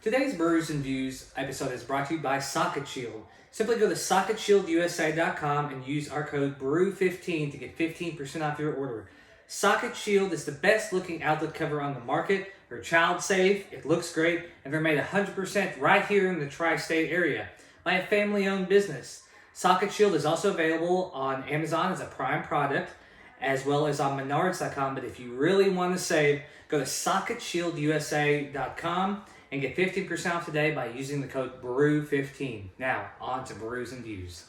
Today's Brews and Views episode is brought to you by Socket Shield. Simply go to SocketShieldUSA.com and use our code BREW15 to get 15% off your order. Socket Shield is the best looking outlet cover on the market. They're child safe, it looks great, and they're made 100% right here in the tri-state area by a family owned business. Socket Shield is also available on Amazon as a Prime product, as well as on Menards.com. But if you really want to save, go to SocketShieldUSA.com and get 15% off today by using the code BREW15. Now, on to Brews and Views.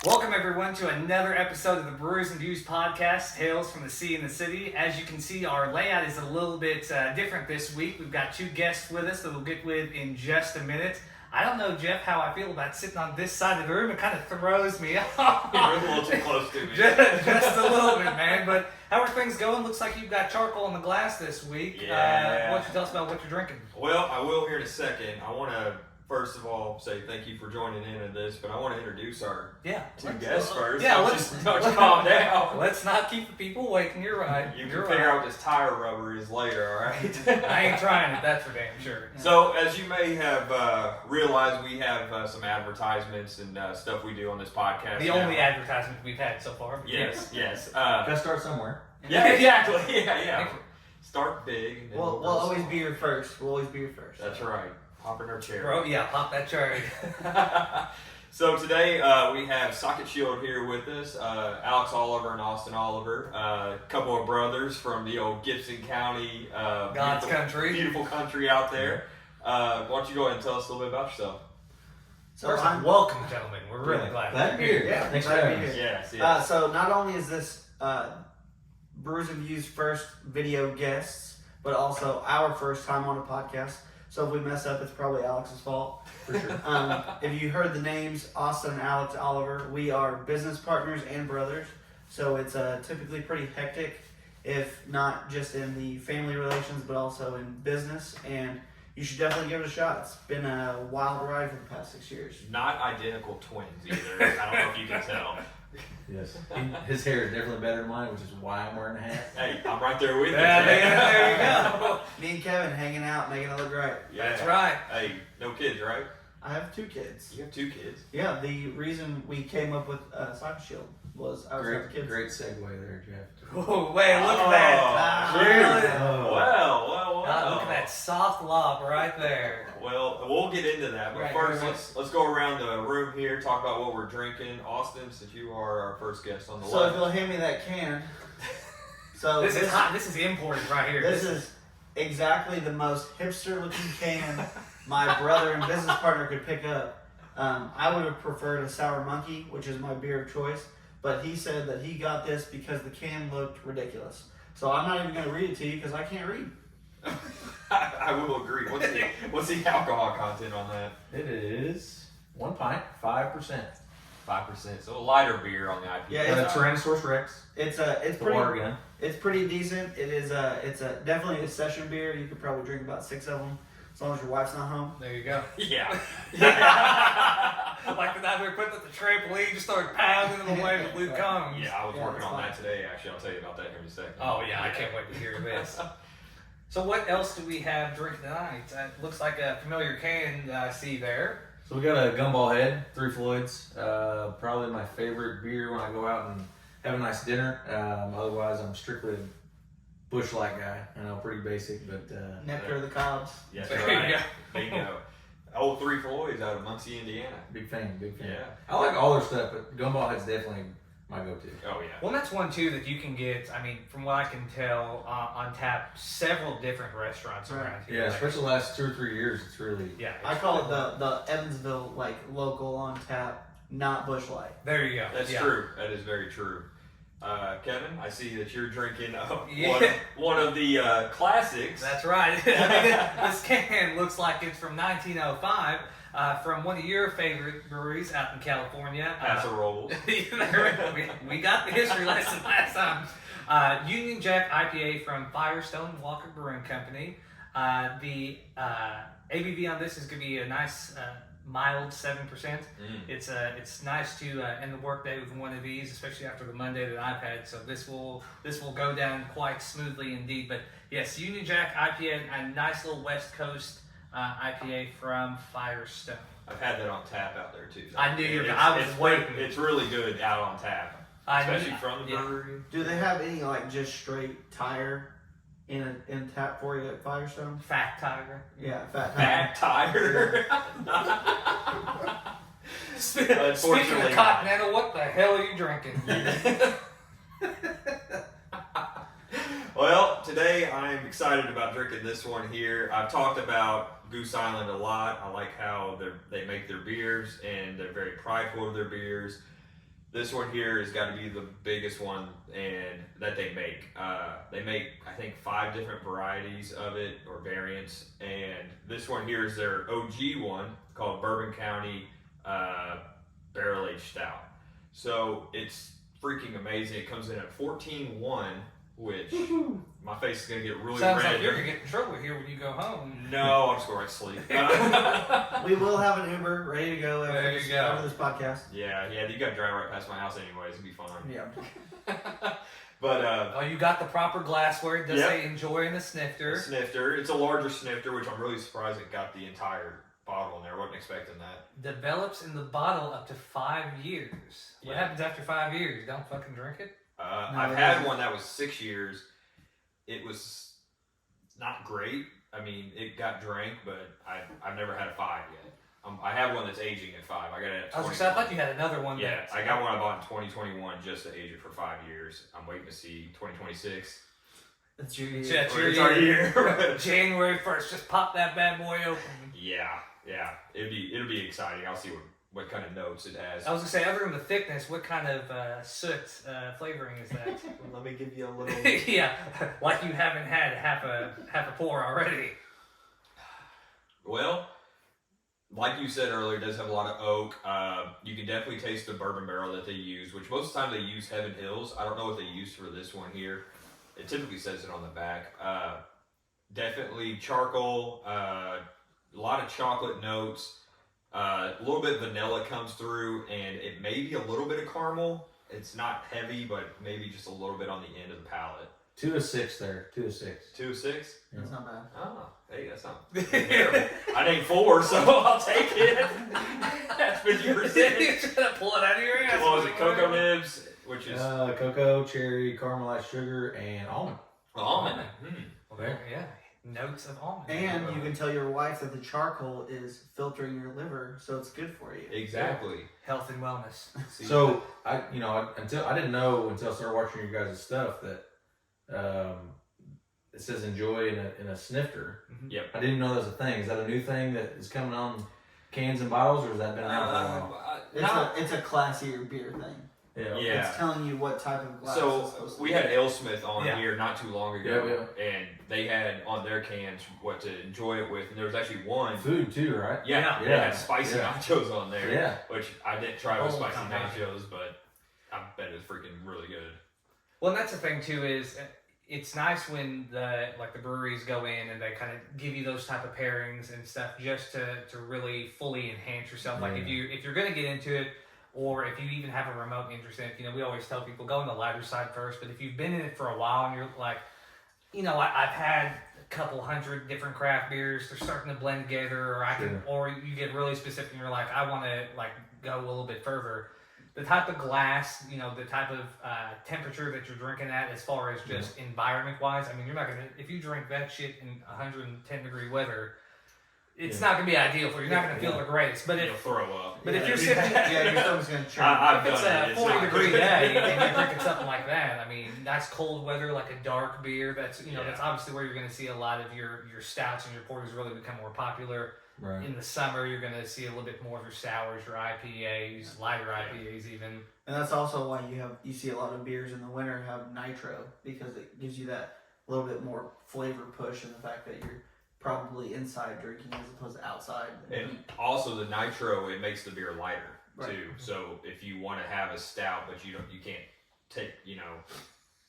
Welcome everyone to another episode of the Brews and Views podcast, Tales from the Sea and the City. As you can see, our layout is a little bit different this week. We've got two guests with us that we'll get with in just a minute. I don't know, Jeff, how I feel about sitting on this side of the room. It kind of throws me off. You're a little too close to me. just a little bit, man. But how are things going? Looks like you've got charcoal in the glass this week. Yeah. Why don't you tell us about what you're drinking? Well, I will here in a second. I want to, first of all, say thank you for joining in on this, but I want to introduce our two guests first. Yeah, let's calm down. Let's not keep the people waiting. You're right. You can figure out what this tire rubber is later, all right? I ain't trying it, that's for damn sure. So, as you may have realized, we have some advertisements and stuff we do on this podcast. The only advertisement we've had so far. Yes. Gotta start somewhere. Yeah, exactly. Yeah. Start big. And then We'll always be your first. We'll always be your first. That's right. Pop in our chair. Bro, yeah, pop that cherry. So today we have Socket Shield here with us, Alex Oliver and Austin Oliver, a couple of brothers from the old Gibson County, God's country. Beautiful country out there. Why don't you go ahead and tell us a little bit about yourself? So First, welcome, gentlemen. We're really glad to be here. Yeah, thanks for having me. Yes. So not only is this Brews and Views' first video guests, but also our first time on a podcast. So if we mess up, it's probably Alex's fault. For sure. If you heard the names, Austin and Alex Oliver, we are business partners and brothers. So it's typically pretty hectic, if not just in the family relations, but also in business. And you should definitely give it a shot. It's been a wild ride for the past 6 years. Not identical twins either. I don't know if you can tell. Yes. His hair is definitely better than mine, which is why I'm wearing a hat. Hey, I'm right there with you. There you go. Me and Kevin hanging out, making it look right. Yeah. That's right. Hey, no kids, right? I have 2 kids. You have 2 kids. Yeah, the reason we came up with Socket Shield was I was with the kids. Great segue there, Jeff. Oh, wait, look at that. Really? Well. Look at that soft lob right there. Well, we'll get into that, but Right, first right. let's go around the room here, talk about what we're drinking. Austin, since you are our first guest on the So if left. you'll hand me that can. So This is hot. This is imported right here. This is exactly the most hipster looking can my brother and business partner could pick up. I would have preferred a Sour Monkey, which is my beer of choice, but he said that he got this because the can looked ridiculous. So I'm not even going to read it to you because I can't read. I will agree. What's the alcohol content on that? It is 1 pint, 5%. 5%. So a lighter beer on the IPA. Yeah, Tyrannosaurus Rex. It's The water pretty. gun. It's pretty decent. It's definitely a session beer. You could probably drink about 6 of them as long as your wife's not home. There you go. Yeah. Like the night we were putting up the trampoline, just started pounding them away with blue cones. Yeah, I was Yeah, working it's on fine. that today, actually. I'll tell you about that here in a second. Oh yeah, I can't wait to hear this. So what else do we have drinking tonight? It looks like a familiar can I see there. So we got a Gumball Head, 3 Floyds. Probably my favorite beer when I go out and have a nice dinner. Otherwise, I'm strictly a Busch Light guy. I know, pretty basic, but Nectar of the Cobs. Yes, There you right. go. Bingo. Old 3 Floyds out of Muncie, Indiana. big fan. Yeah. I like all their stuff, but Gumball Head's definitely my go-to. Oh, yeah. Well, that's one too that you can get. I mean, from what I can tell, on tap several different restaurants around here. Yeah, especially the last 2 or 3 years, it's really... Yeah, I call it the Evansville local on tap, not Busch Light. There you go. That's yeah. true. That is very true. Kevin, I see that you're drinking Yeah. one of the classics. That's right. I mean, this can looks like it's from 1905. From one of your favorite breweries out in California. Casserole. we got the history lesson last time. Union Jack IPA from Firestone Walker Brewing Company. The ABV on this is going to be a nice mild 7%. It's nice to end the workday with one of these, especially after the Monday that I've had. So this will go down quite smoothly indeed. But yes, Union Jack IPA, a nice little West Coast IPA from Firestone. I've had that on tap out there too. I knew you were. I was waiting. It's really good out on tap, especially from the yeah. brewery. Do they have any like just straight tire in tap for you at Firestone? Fat Tiger. Yeah, fat Fat tire. Speaking of Unfortunately Continental, what the hell are you drinking? Well, today I'm excited about drinking this one here. I've talked about Goose Island a lot. I like how they make their beers, and they're very prideful of their beers. This one here has got to be the biggest one and that they make. They make, I think, 5 different varieties of it, or variants, and this one here is their OG one called Bourbon County Barrel Aged Stout. So it's freaking amazing. It comes in at 14.1, which my face is gonna get really Sounds red. like you're gonna get in trouble here when you go home. No, I'm just going to sleep. We will have an Uber ready to go There you go. after this podcast. yeah, you got to drive right past my house anyways. It'll be fine. Yeah. But Oh, you got the proper glassware. It does Yep. say enjoy in the snifter. snifter. It's a larger snifter, which I'm really surprised it got the entire bottle in there. Wasn't expecting that. Develops in the bottle up to 5 years. What Yeah. happens after 5 years? Don't fucking drink it? No, I've it had isn't. one that was 6 years. It was not great. I mean, it got drank, but I've never had a 5 yet. I have one that's aging at 5. I got it at 20. I was gonna say, I thought you had another one. Yeah, that- I got one I bought in 2021 just to age it for 5 years. I'm waiting to see 2026. It's your Yeah, it's Or your it's our year. year. January 1st, just pop that bad boy open. Yeah. It'll be exciting. I'll see what kind of notes it has. I was gonna say, other than the thickness, what kind of soot flavoring is that? Let me give you a little. Yeah, like you haven't had half a pour already. Well, like you said earlier, it does have a lot of oak. You can definitely taste the bourbon barrel that they use, which most of the time they use Heaven Hills. I don't know what they use for this one here. It typically says it on the back. Definitely charcoal, a lot of chocolate notes, a little bit of vanilla comes through, and it may be a little bit of caramel. It's not heavy, but maybe just a little bit on the end of the palate. 2 of 6 there. 2 of 6. 2 of 6? That's not bad. Oh, hey, that's not terrible. I named 4, so I'll take it. That's 50%. You're trying to pull it out of your ass. What was it? Cocoa nibs, which is Cocoa, cherry, caramelized sugar, and almond. almond. Well, there, yeah, notes of almond. And you can tell your wife that the charcoal is filtering your liver, so it's good for you. Exactly. Health and wellness. See, So I didn't know until I started watching your guys' stuff that it says enjoy in a snifter. Yep. I didn't know that was a thing. Is that a new thing that is coming on cans and bottles, or has that been around for a while? It's a classier beer thing. Yeah. It's telling you what type of glass it's So supposed to we be. had AleSmith on Yeah. here not too long ago, and they had on their cans what to enjoy it with, and there was actually one. Food too, right? Yeah, they Yeah. had spicy Yeah. nachos on there, Yeah. which I didn't try with Oh, spicy come on. nachos, but I bet it was freaking really good. Well, and that's the thing too, is it's nice when the breweries go in and they kind of give you those type of pairings and stuff just to really fully enhance yourself. Like if you're gonna get into it, or if you even have a remote interest in it, we always tell people go on the lighter side first. But if you've been in it for a while and you're like, I've had a couple hundred different craft beers, they're starting to blend together, or you get really specific and you're like, I want to go a little bit further. The type of glass, the type of temperature that you're drinking at, as far as just environment-wise, I mean, you're not gonna, if you drink that shit in 110-degree weather, it's not gonna be ideal for you. You're not gonna feel the greatest. But You'll throw up. if you're sitting, your stomach's gonna churn. I've if it's done it. a It's 40-degree not day good. and you're drinking something like that, I mean, nice cold weather, like a dark beer. That's that's obviously where you're gonna see a lot of your stouts and your porters really become more popular. Right. In the summer, you're going to see a little bit more of your sours, your IPAs, lighter IPAs even. And that's also why you see a lot of beers in the winter have nitro, because it gives you that little bit more flavor push, and the fact that you're probably inside drinking as opposed to outside. And also the nitro, it makes the beer lighter Right. too. So if you want to have a stout, but you can't take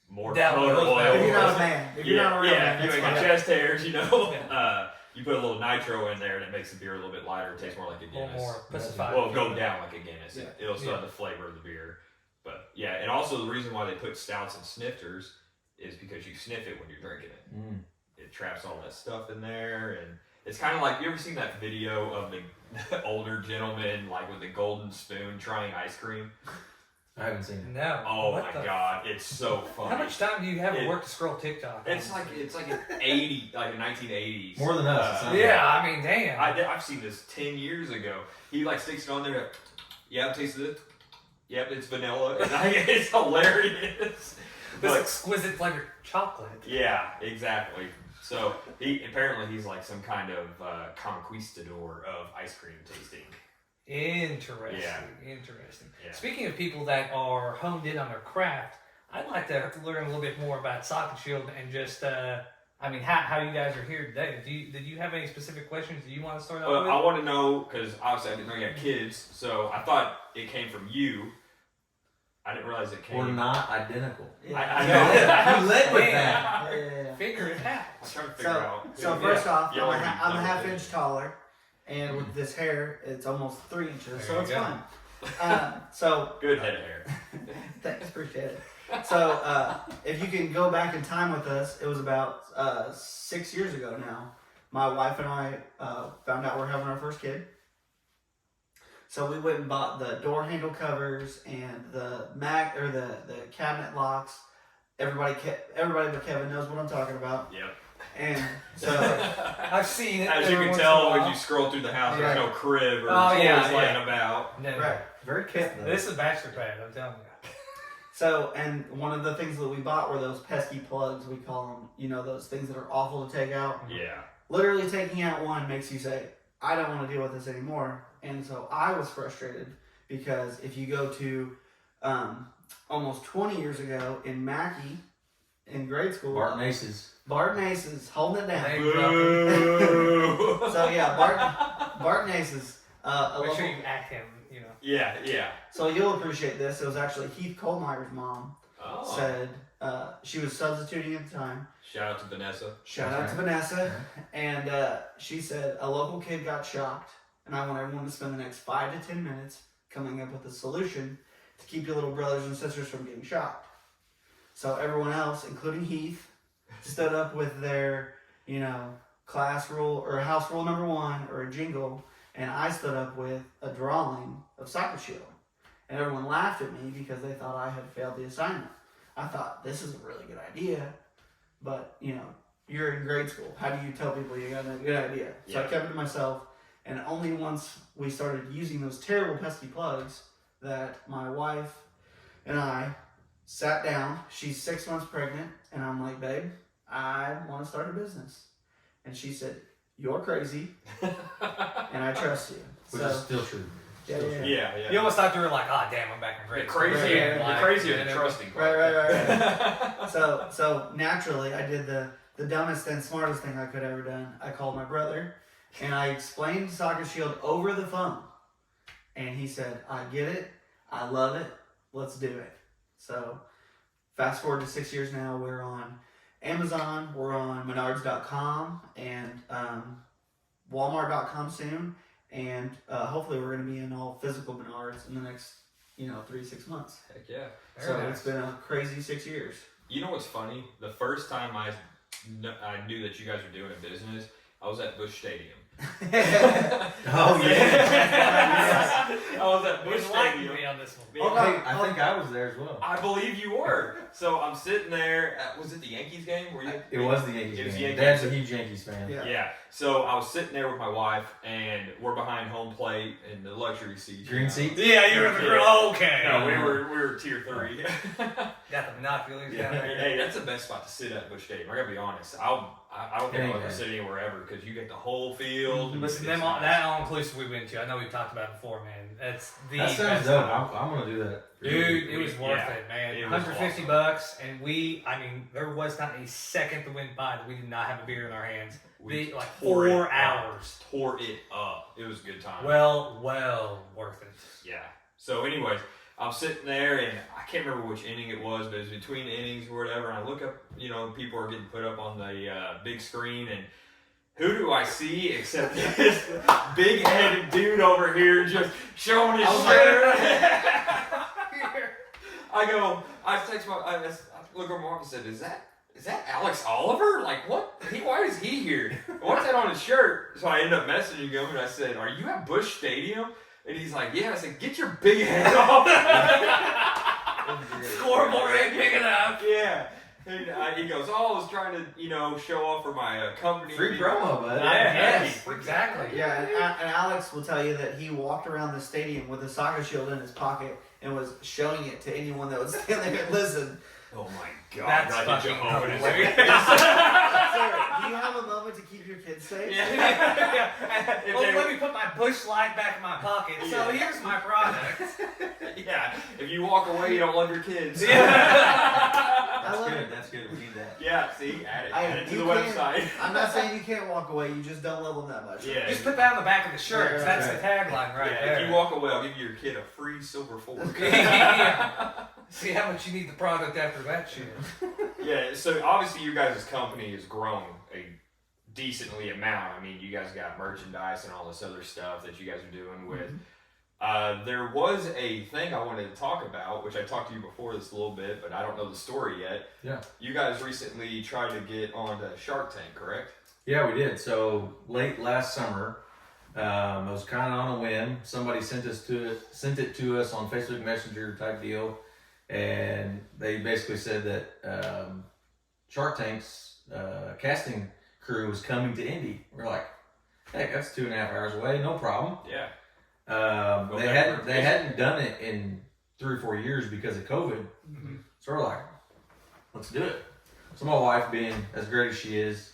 more Down motor with those oil. bad If you're not a man, if you're not a real man, if you that's ain't got fine. chest hairs, you put a little nitro in there and it makes the beer a little bit lighter. It tastes more like a A little Guinness. more pacified. Well, go down like a Guinness. Yeah. It'll still have the flavor of the beer. But yeah, and also the reason why they put stouts and snifters is because you sniff it when you're drinking it. It traps all that stuff in there, and It's kind of like, you ever seen that video of the older gentleman like with the golden spoon trying ice cream? I haven't seen it. No. Oh my god, it's so funny. How much time do you have at work to scroll TikTok? It's like an 80, like a 1980s. More than us. Yeah, I mean, damn. I've seen this 10 years ago. He like sticks it on there. Yeah, taste it. Yep, it's vanilla. And it's hilarious. This exquisite flavored chocolate. Yeah, exactly. So he's like some kind of conquistador of ice cream tasting. Interesting. Yeah. Interesting. Yeah. Speaking of people that are honed in on their craft, I'd like to learn a little bit more about Socket Shield and just, how you guys are here today. Did you have any specific questions that you want to start off with? I want to know, because obviously I didn't know you had kids, so I thought it came from you. I didn't realize it came. We're not identical. Yeah. I know. You led with that. Yeah. Figure it out. I'm trying to figure out. So first off, Yeah, I'm a half inch taller, and with this hair, it's almost 3 inches, There so you it's go. fine. So Good head of hair. thanks, appreciate it. So if you can go back in time with us, it was about 6 years ago now. My wife and I found out we're having our first kid. So we went and bought the door handle covers and the cabinet locks. Everybody but Kevin knows what I'm talking about. Yep. And so I've seen it. As you every can once tell in a when while. you scroll through the house, Right. there's no crib or Oh, toys yeah, laying yeah. about. No, right. Very kept though. This is a bachelor pad, I'm telling you. So, and one of the things that we bought were those pesky plugs, we call them. You know, those things that are awful to take out. Yeah. Literally taking out one makes you say, I don't want to deal with this anymore. And so I was frustrated because if you go to almost 20 years ago in Mackey, in grade school, Barton Aces. Barton Aces, holding it down. Hey, Boo. So yeah, Barton Aces. Make sure you act him, you know. Yeah, yeah. So you'll appreciate this. It was actually Heath Kohlmeier's mom Oh. said she was substituting at the time. Shout out to Vanessa. Shout out to Vanessa. And she said, a local kid got shocked, and I want everyone to spend the next 5 to 10 minutes coming up with a solution to keep your little brothers and sisters from getting shocked. So everyone else, including Heath, stood up with their, class rule or house rule number 1 or a jingle, and I stood up with a drawing of Socket Shield. And everyone laughed at me because they thought I had failed the assignment. I thought, this is a really good idea, but, you're in grade school. How do you tell people you got a good idea? So I Yeah. kept it to myself, and only once we started using those terrible pesky plugs that my wife and I sat down. She's 6 months pregnant, and I'm like, babe, I want to start a business. And she said, you're crazy, and I trust you. Which So, is still true. yeah, Still yeah, true. Yeah, yeah. You almost thought you were like, oh, damn, I'm back in The grade. crazy, Right, the Like, crazy and and then- trusting part. right. So naturally, I did the dumbest and smartest thing I could have ever done. I called my brother, and I explained Socket Shield over the phone. And he said, I get it. I love it. Let's do it. So fast forward to 6 years now, we're on Amazon, we're on Menards.com, and Walmart.com soon. And hopefully we're going to be in all physical Menards in the next, 3 to 6 months. Heck yeah. Very So nice. it's been a crazy 6 years. You know what's funny? The first time I knew that you guys were doing a business, I was at Busch Stadium. Oh yeah. I was at Busch Enlighten Stadium. me on this one. Hold on. I think I was there as well. I believe you were. So I'm sitting there. Was it the Yankees game? Were you? It was the Yankees It was game. Yankees. Dad's a huge Yankees fan. Yeah. Yeah. So I was sitting there with my wife, and we're behind home plate in the luxury seats. Green seats? Yeah, you're in the Yeah. Okay. No, we were tier 3. Got the binoculars down there. Hey, that's the best spot to sit at Busch Stadium. I gotta be honest. I don't think I'll ever sit anywhere ever because you get the whole field. Listen, It's nice. that all-inclusive we went to, I know we've talked about it before, man. That's the That sounds best dope. time. I'm gonna do that. Dude, it was worth Yeah, it, man. it was $150 bucks, and there was not a second that went by that we did not have a beer in our hands. We Like tore 4 it hours. Tore it up. It was a good time. Well worth it. Yeah. So, anyways, I'm sitting there, and I can't remember which inning it was, but it was between innings or whatever. And I look up, people are getting put up on the big screen, and who do I see except this big-headed dude over here just showing his shirt? I look over Mark and said, is that Alex Oliver? Like, what? Why is he here? What's that on his shirt? So I ended up messaging him and I said, "Are you at Busch Stadium?" And he's like, "Yeah." I said, "Get your big head off." Scoreboard ain't big enough. Yeah. And he goes, "Oh, I was trying to, show off for my company." Free promo, bud. Yes, exactly. Yeah, and Alex will tell you that he walked around the stadium with a soccer shield in his pocket and was showing it to anyone that would stand there and listen. Oh my God! That's I did fucking Jehovah's hilarious. Sir, do you have a moment to keep your kids safe? Yeah. Well, let me put my Busch Light back in my pocket. So Yeah. here's my product. Yeah. If you walk away, you don't love your kids. I That's love good. it. That's good. We need that. Yeah. See, add it to You the can't- website. I'm not saying you can't walk away. You just don't love them that much. Yeah. Just put that on the back of the shirt. 'Cause Right, that's the tagline right Yeah, there. if you walk away, I'll give your kid a free silver fork. Yeah. See how much you need the product after that shit. Yeah, so obviously you guys' company has grown a decently amount. I mean, you guys got merchandise and all this other stuff that you guys are doing with. There was a thing I wanted to talk about, which I talked to you before this a little bit, but I don't know the story yet. Yeah. You guys recently tried to get onto Shark Tank, correct? Yeah, we did. So late last summer, it was kind of on a whim. Somebody sent it to us on Facebook Messenger type deal, and they basically said that Shark Tank's casting crew was coming to Indy. We're like, heck, that's 2.5 hours away, no problem. Yeah. Go They back hadn't for they hadn't done it in 3 or 4 years because of COVID. So we're like, let's do it. So my wife, being as great as she is,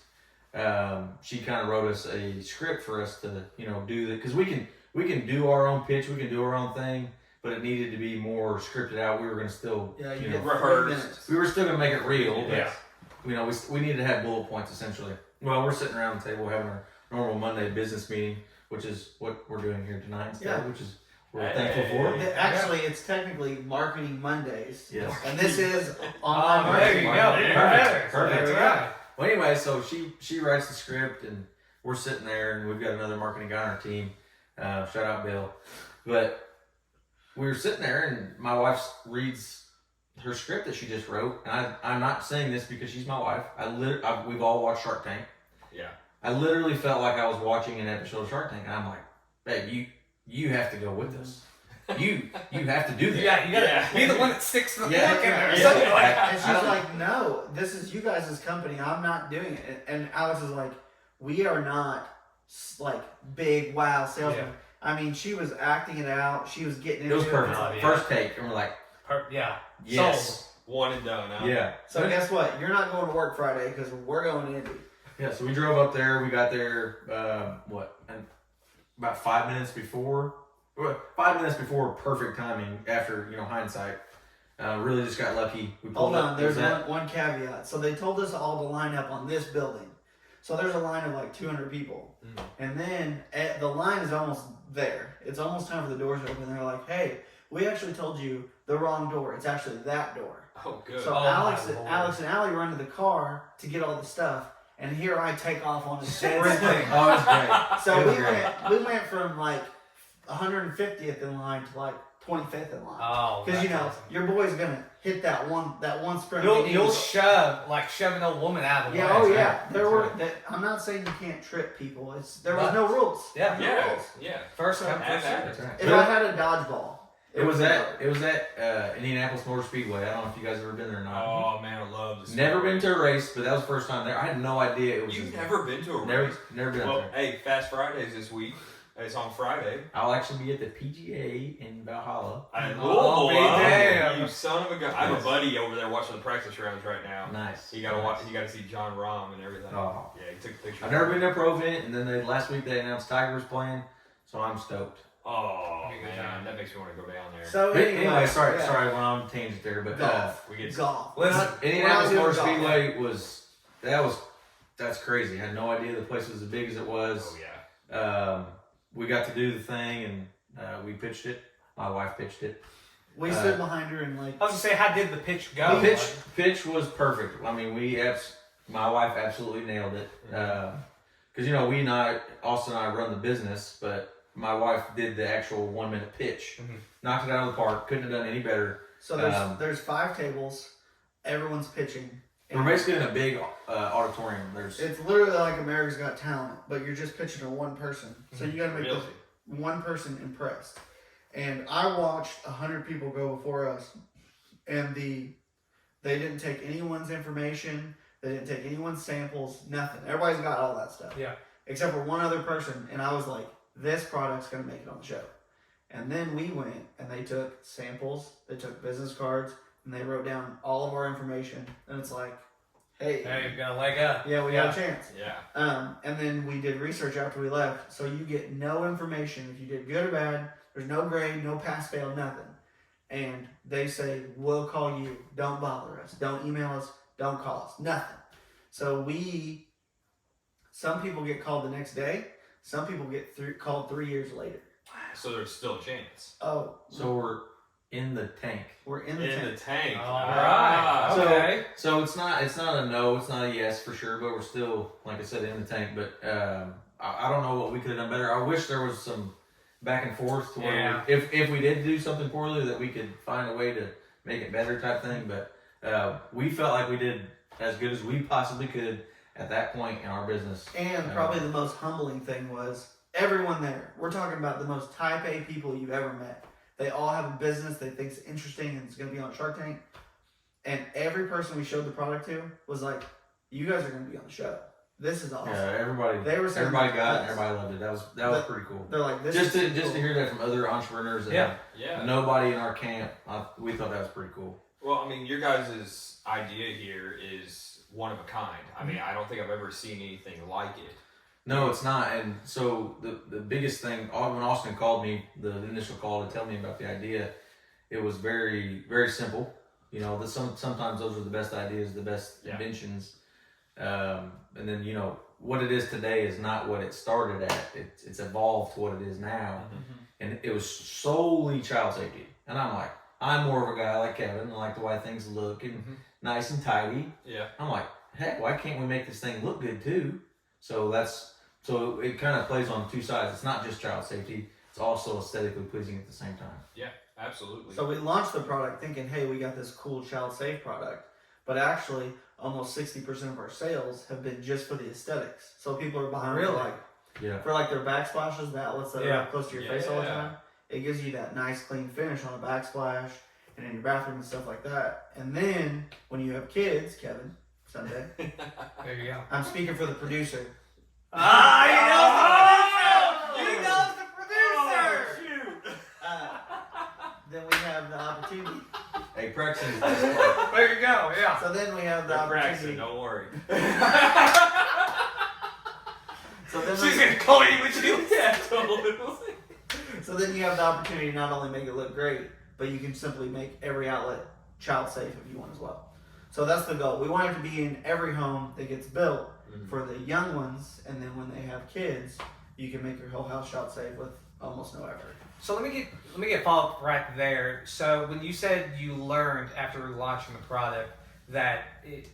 she kind of wrote us a script for us to, do that, because we can do our own pitch, we can do our own thing, but it needed to be more scripted out. We were going to still, Yeah, you know, get 3 rehearse. minutes. we were still going to make it real, but Yeah. we needed to have bullet points essentially. Well, we're sitting around the table having our normal Monday business meeting, which is what we're doing here tonight instead, Yeah. which is we're Hey. thankful for. Actually, it's technically Marketing Mondays. Yes. And this is online Oh, there marketing. you go. Perfect. Perfect. Perfect. There we Right. Well, anyway, so she writes the script, and we're sitting there, and we've got another marketing guy on our team. Shout out Bill. But we were sitting there, and my wife reads her script that she just wrote, and I'm not saying this because she's my wife. We've all watched Shark Tank. Yeah. I literally felt like I was watching an episode of Shark Tank, and I'm like, babe, you have to go with us. You have to do that. Yeah, you gotta Yeah. be the one that sticks the Yeah. fork in there or Yeah. something like that. And she's like, no, this is you guys' company. I'm not doing it. And Alex is like, we are not like big wow salesmen. Yeah. I mean, she was acting it out. She was getting into It was perfect. Oh, yeah. First take, and we're like, Yeah. yes. One and done, huh? Yeah. So guess what? You're not going to work Friday because we're going to Indy. Yeah, so we drove up there. We got there, about 5 minutes before. 5 minutes before perfect timing. After hindsight, really just got lucky. We pulled Hold up. on, there's that. one caveat. So they told us all to line up on this building. So there's a line of like 200 people. And then the line is almost there. It's almost time for the doors to open. They're like, hey, we actually told you the wrong door. It's actually that door. Oh, good. So Oh, Alex my Lord. and Allie run to the car to get all the stuff. And here I take off on a dead Sprinting. sprint. Oh, it was great. So It was great. we went from like 150th in line to like 25th in line. Oh, Because that's awesome. your boy's gonna hit that one sprint. You'll shove an old woman out of the way. Yeah, oh yeah. right. There That's were. right. I'm not saying you can't trip people. There was But- no rules. Yeah. No Yeah, rules. yeah. First come, first That's served. right. If I had a dodgeball, It was at Indianapolis Motor Speedway. I don't know if you guys have ever been there or not. Oh man, I love this. Never been to a race, but that was the first time there. I had no idea it was. You've never been to a never, race? never been Well, up there. hey, Fast Fridays this week. It's on Friday. I'll actually be at the PGA in Valhalla. I Oh, be damn. You son of a gun! I have Yes. a buddy over there watching the practice rounds right now. Nice. You gotta Nice. watch. You gotta see John Rahm and everything. Oh. Yeah, he took a picture. I've never been to a pro event, and then last week they announced Tiger was playing, so I'm stoked. Oh Be a good man, time. that makes me want to go down there. So But anyway, sorry, yeah. I went on a tangent there, but Golf. we get Golf. Listen, Indianapolis We're Motor not doing Speedway that's crazy. I had no idea the place was as big as it was. Oh yeah. We got to do the thing, and we pitched it. My wife pitched it. We stood behind her and like. I was gonna say, how did the pitch go? The pitch was perfect. I mean, my wife absolutely nailed it. Because Austin and I run the business, but my wife did the actual 1 minute pitch, knocked it out of the park. Couldn't have done any better. So there's 5 tables. Everyone's pitching, We're basically in a big auditorium. It's literally like America's Got Talent, but you're just pitching to one person. So you got to make Really? this one person impressed. And I watched 100 people go before us, and they didn't take anyone's information. They didn't take anyone's samples. Nothing. Everybody's got all that stuff. Yeah. Except for one other person, and I was like, this product's gonna make it on the show. And then we went and they took samples, they took business cards, and they wrote down all of our information. And it's like, hey, You've got a leg up. yeah, we got a chance. Yeah. And then we did research after we left, so you get no information if you did good or bad. There's no grade, no pass fail, nothing. And they say, we'll call you. Don't bother us. Don't email us. Don't call us. Nothing. So some people get called the next day. Some people get called 3 years later. So there's still a chance. Oh, So we're in the tank. we're in the In tank. the tank. All right. Okay. So it's not a no, it's not a yes for sure, but we're still, like I said, in the tank. But I don't know what we could have done better. I wish there was some back and forth to where if we did do something poorly, that we could find a way to make it better type thing. But we felt like we did as good as we possibly could at that point in our business. And probably the most humbling thing was everyone there. We're talking about the most type A people you've ever met. They all have a business they think is interesting and it's going to be on Shark Tank. And every person we showed the product to was like, you guys are going to be on the show. This is awesome. Yeah, everybody got it, and everybody loved it. That was pretty cool. They're like, this Just is to cool. hear that from other entrepreneurs and Yeah. nobody in our camp, we thought that was pretty cool. Well, I mean, your guys' idea here is one of a kind. I mean, I don't think I've ever seen anything like it. No, it's not. And so the biggest thing, when Austin called me, the initial call to tell me about the idea, it was very, very simple. You know, sometimes those are the best ideas, the best inventions. And then, you know, what it is today is not what it started at. It's evolved to what it is now. Mm-hmm. And it was solely child safety. And I'm like, I'm more of a guy like Kevin. I like the way things look and nice and tidy. Yeah. I'm like, heck, why can't we make this thing look good too? So it kind of plays on two sides. It's not just child safety. It's also aesthetically pleasing at the same time. Yeah, absolutely. So we launched the product thinking, hey, we got this cool child safe product. But actually, almost 60% of our sales have been just for the aesthetics. So people are buying for like their backsplashes, the outlets that are close to your face all the time. It gives you that nice clean finish on the backsplash and in your bathroom and stuff like that. And then when you have kids, Kevin, Sunday, There you go. I'm speaking for the producer. He knows the producer! Shoot! Then we have the opportunity. Hey, Prexon is this part. There you go. Yeah. So then we have the Braxton, opportunity. don't worry. So then She's gonna call you with you. Yeah, totally. So then you have the opportunity to not only make it look great, but you can simply make every outlet child safe if you want as well. So that's the goal. We want it to be in every home that gets built for the young ones, and then when they have kids, you can make your whole house child safe with almost no effort. So let me get follow up right there. So when you said you learned after launching the product that it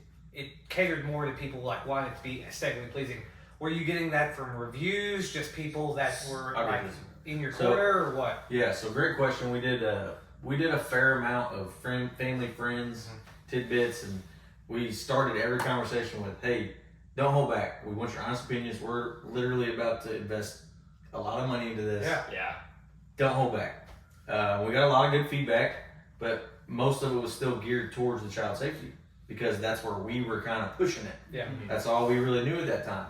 catered more to people like wanting it to be aesthetically pleasing, were you getting that from reviews, just people that were like in your corner, or what? Yeah, so great question. We did a fair amount of family, friends, tidbits, and we started every conversation with, hey, don't hold back. We want your honest opinions. We're literally about to invest a lot of money into this. Yeah. Don't hold back. We got a lot of good feedback, but most of it was still geared towards the child safety because that's where we were kind of pushing it. Yeah. That's all we really knew at that time.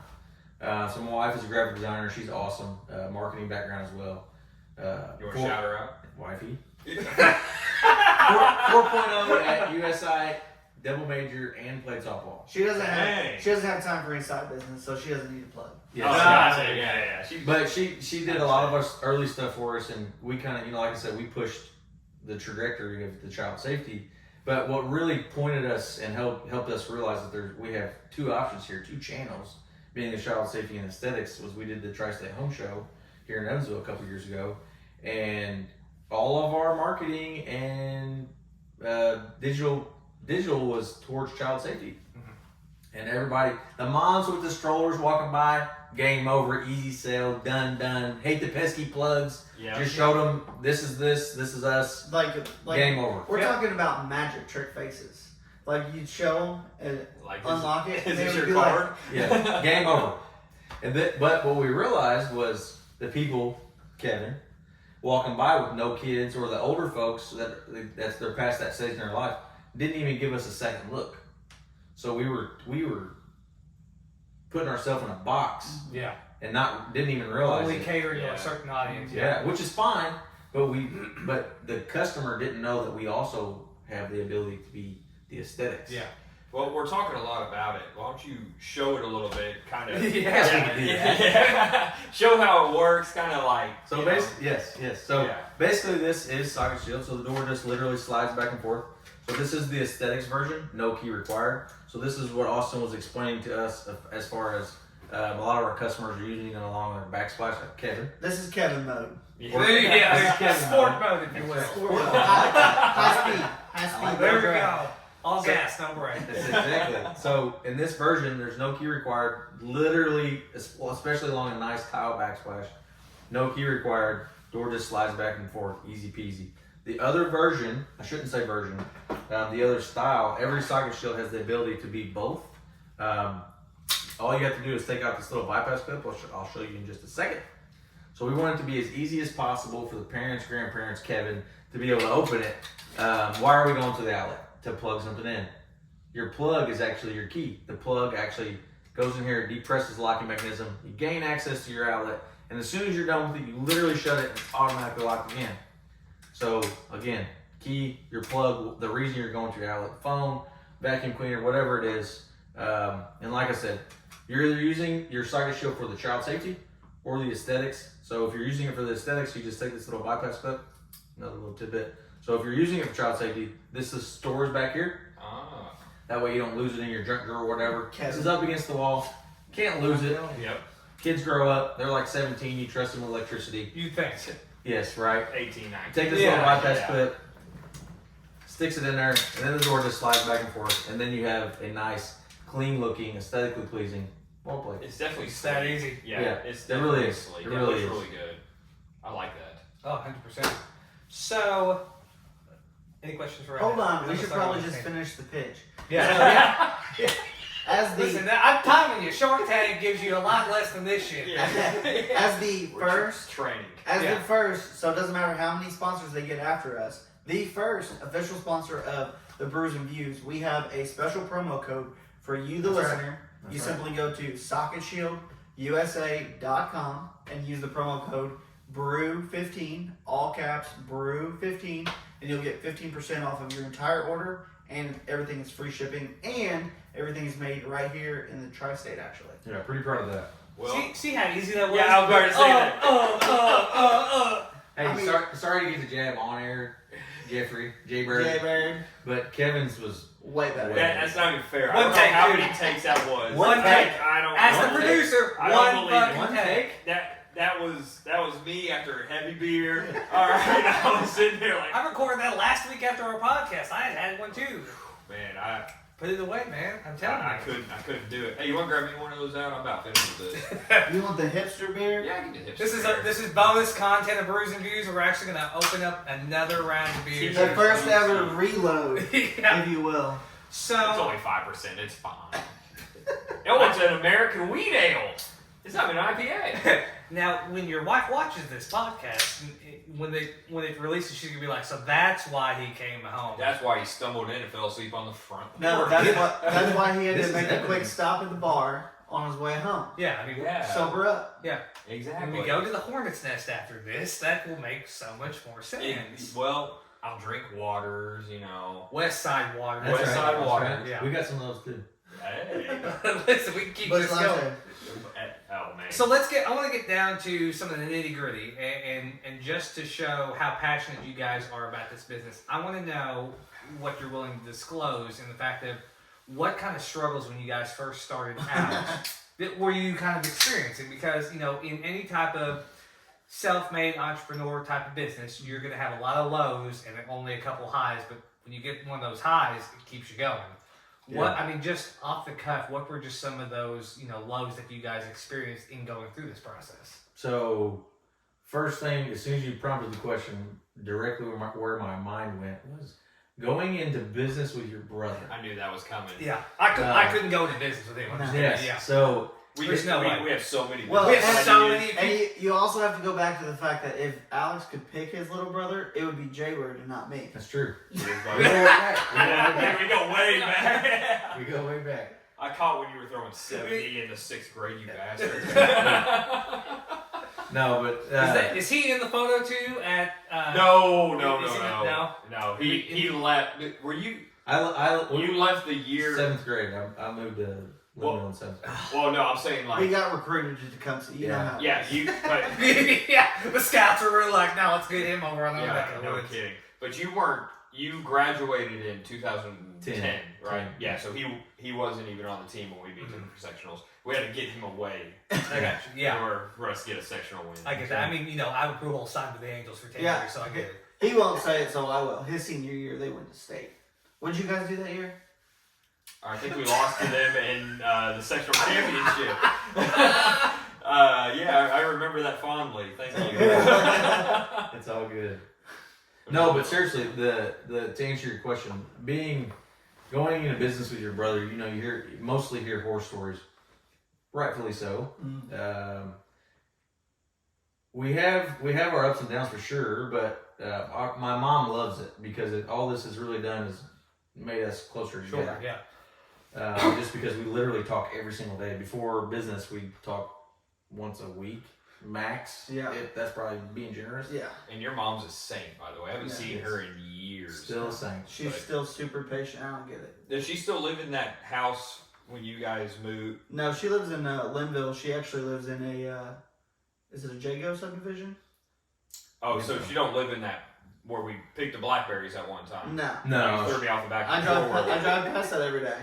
So my wife is a graphic designer. She's awesome. Marketing background as well. You want to shout her out? Wifey. 4.0 at USI, double major, and played softball. She doesn't have time for any side business, so she doesn't need a plug. Yeah. But she did a lot of our early stuff for us, and we kind of, like I said, we pushed the trajectory of the child safety. But what really pointed us and helped us realize that we have two options here, two channels, being the child safety and aesthetics, was we did the Tri-State Home Show here in Evansville a couple years ago, and all of our marketing and digital was towards child safety. And everybody, the moms with the strollers walking by, game over, easy sale, done. Hate the pesky plugs. Yeah. Just showed them this is us. Like Game over. We're talking about magic trick faces. Like you'd show them, Like, unlock it. Is and they this would your be card? Yeah, game over. But what we realized was the people, Kevin, walking by with no kids, or the older folks they're past that stage in their life, didn't even give us a second look. So we were putting ourselves in a box Yeah. and didn't even realize Only it. catering to a certain audience. Yeah, which is fine, but the customer didn't know that we also have the ability to be the aesthetics. Yeah. Well, we're talking a lot about it. Why don't you show it a little bit, kind of? Yeah. Show how it works, kind of like. So you know. basically, yes. So Yeah. basically, this is socket shield. So the door just literally slides back and forth. So this is the aesthetics version, no key required. So this is what Austin was explaining to us as far as a lot of our customers are using it along their backsplash. Like Kevin. This is Kevin mode. Yeah. Sport mode, if you will. High speed. There we go. All gas, no brake. That's exactly. So in this version, there's no key required. Literally, especially along a nice tile backsplash, no key required. Door just slides back and forth, easy peasy. The other version, I shouldn't say version, the other style, every socket shield has the ability to be both. All you have to do is take out this little bypass clip. I'll show you in just a second. So we want it to be as easy as possible for the parents, grandparents, Kevin, to be able to open it. Why are we going to the outlet? To plug something in. Your plug is actually your key. The plug actually goes in here, depresses the locking mechanism. You gain access to your outlet, and as soon as you're done with it, you literally shut it and it's automatically locked again. So again, key, your plug, the reason you're going to your outlet, phone, vacuum cleaner, whatever it is. And like I said, you're either using your socket shield for the child safety or the aesthetics. So if you're using it for the aesthetics, you just take this little bypass clip, another little tidbit. So if you're using it for child safety, this is stores back here. Ah. That way you don't lose it in your junk drawer or whatever. Kevin. This is up against the wall. Can't lose it. Yep. Kids grow up. They're like 17. You trust them with electricity. You think. Yes, right. 18, 19. Take this little bypass clip, sticks it in there, and then the door just slides back and forth. And then you have a nice, clean looking, aesthetically pleasing wall plate. It's definitely It's that sleek. easy. Yeah, Yeah, it's it really definitely is. sleek. It It really looks is. really good. I like that. Oh, 100%. So, any questions for Hold Ryan? on, we Is should that probably what just you're finish the pitch. Yeah. As the Listen, I'm timing you. Shark Tank gives you a lot less than this shit. as the first training. the first, so it doesn't matter how many sponsors they get after us. The first official sponsor of the Brews and Views, we have a special promo code for you, the That's right. listener. That's You right. simply go to socketshieldUSA.com and use the promo code BREW15, all caps BREW15, and you'll get 15% off of your entire order, and everything is free shipping, and everything is made right here in the tri-state, actually. Yeah, pretty proud of that. Well, See how easy that was? yeah, I was about to say that. Hey, I mean- sorry to get the jab on air, Jeffrey, Jay Bird, Jay Bird, but Kevin's was way better. That's not even fair. One I don't take, know how dude. many takes that was. One take. I don't As know. the producer, I don't one believe it. fucking One take. That was me after a heavy beer. All right, I was sitting there like, I recorded that last week after our podcast. I had one too. man, I Put it away, man. I'm telling you. couldn't do it. Hey, you want to grab me one of those out? I'm about finished with this. You want the hipster beer? Yeah, I can do this. This is bonus content of Brews and Views. We're actually going to open up another round of beers. The first ever reload, Yeah. if you will. It's So only 5%. It's fine. Oh, it's an American wheat ale. It's not an IPA. now, when your wife watches this podcast, when it releases, she's gonna be like, "So that's why he came home." That's why he stumbled in and fell asleep on the front No, porch. that's why he had This to is make a quick evidence. stop at the bar on his way home. yeah. I mean, Yeah. Sober up. yeah. Exactly. When we go to the Hornet's Nest after this, that will make so much more sense. Well, I'll drink waters, you know. West Side Water. West That's Side right, water. that's right. Yeah. We got some of those too. Hey. Listen, we can keep Bush this going. Latte. Oh man. So I want to get down to some of the nitty gritty, and just to show how passionate you guys are about this business, I want to know what you're willing to disclose in the fact of what kind of struggles when you guys first started out that were you kind of experiencing, because in any type of self-made entrepreneur type of business, you're going to have a lot of lows and only a couple highs, but when you get one of those highs, it keeps you going. Just off the cuff, what were just some of those, lows that you guys experienced in going through this process? So, first thing, as soon as you prompted the question, directly where my mind went was, going into business with your brother. I knew that was coming. Yeah, I couldn't go into business with him. I'm just Yes. yeah. So We There's no way. we have so many. Well, We have business so ideas. many. And you also have to go back to the fact that if Alex could pick his little brother, it would be J-Word and not me. that's true. Cheers, We buddy. go way back. Yeah, we go way back. We go way back. I caught when you were throwing 70 in the 6th grade, you bastard. No, but Is he in the photo too? At No. No? He left. Were you? I You left the year. 7th grade. I moved to Louisville in 7th grade. Well, no, I'm saying We like. got recruited to come see you. Know how it Yeah, is. you. But yeah, the scouts were really like, no, let's get him over on the yeah, back of the no woods. kidding. But you weren't. You graduated in 2010, 10, right? 10. Yeah, so he wasn't even on the team when we beat them for sectionals. We had to get him away I got you. Yeah, for us to get a sectional win. I get that. I mean, I would Pruhol signed with the Angels for 10 Yeah. years, so I get it. He won't say it, so I will. His senior year, they went to state. What did you guys do that year? I think we lost to them in the sectional championship. Yeah, I remember that fondly. Thank you. It's all good. No, but seriously, the to answer your question, going into business with your brother, you mostly hear horror stories, rightfully so. We have our ups and downs for sure, but my mom loves it because all this has really done is made us closer together. Yeah. Just because we literally talk every single day. Before business, we talk once a week max. Yeah. That's probably being generous. Yeah. And your mom's a saint, by the way. I haven't Yeah, seen her in years. Still the same. She's still super patient. I don't get it. Does she still live in that house when you guys moved? No, she lives in Linville. She actually lives in a, is it a Jago subdivision? Oh, so she don't live in that where we picked the blackberries at one time. No. No. You threw me off the back. I drive past that every day.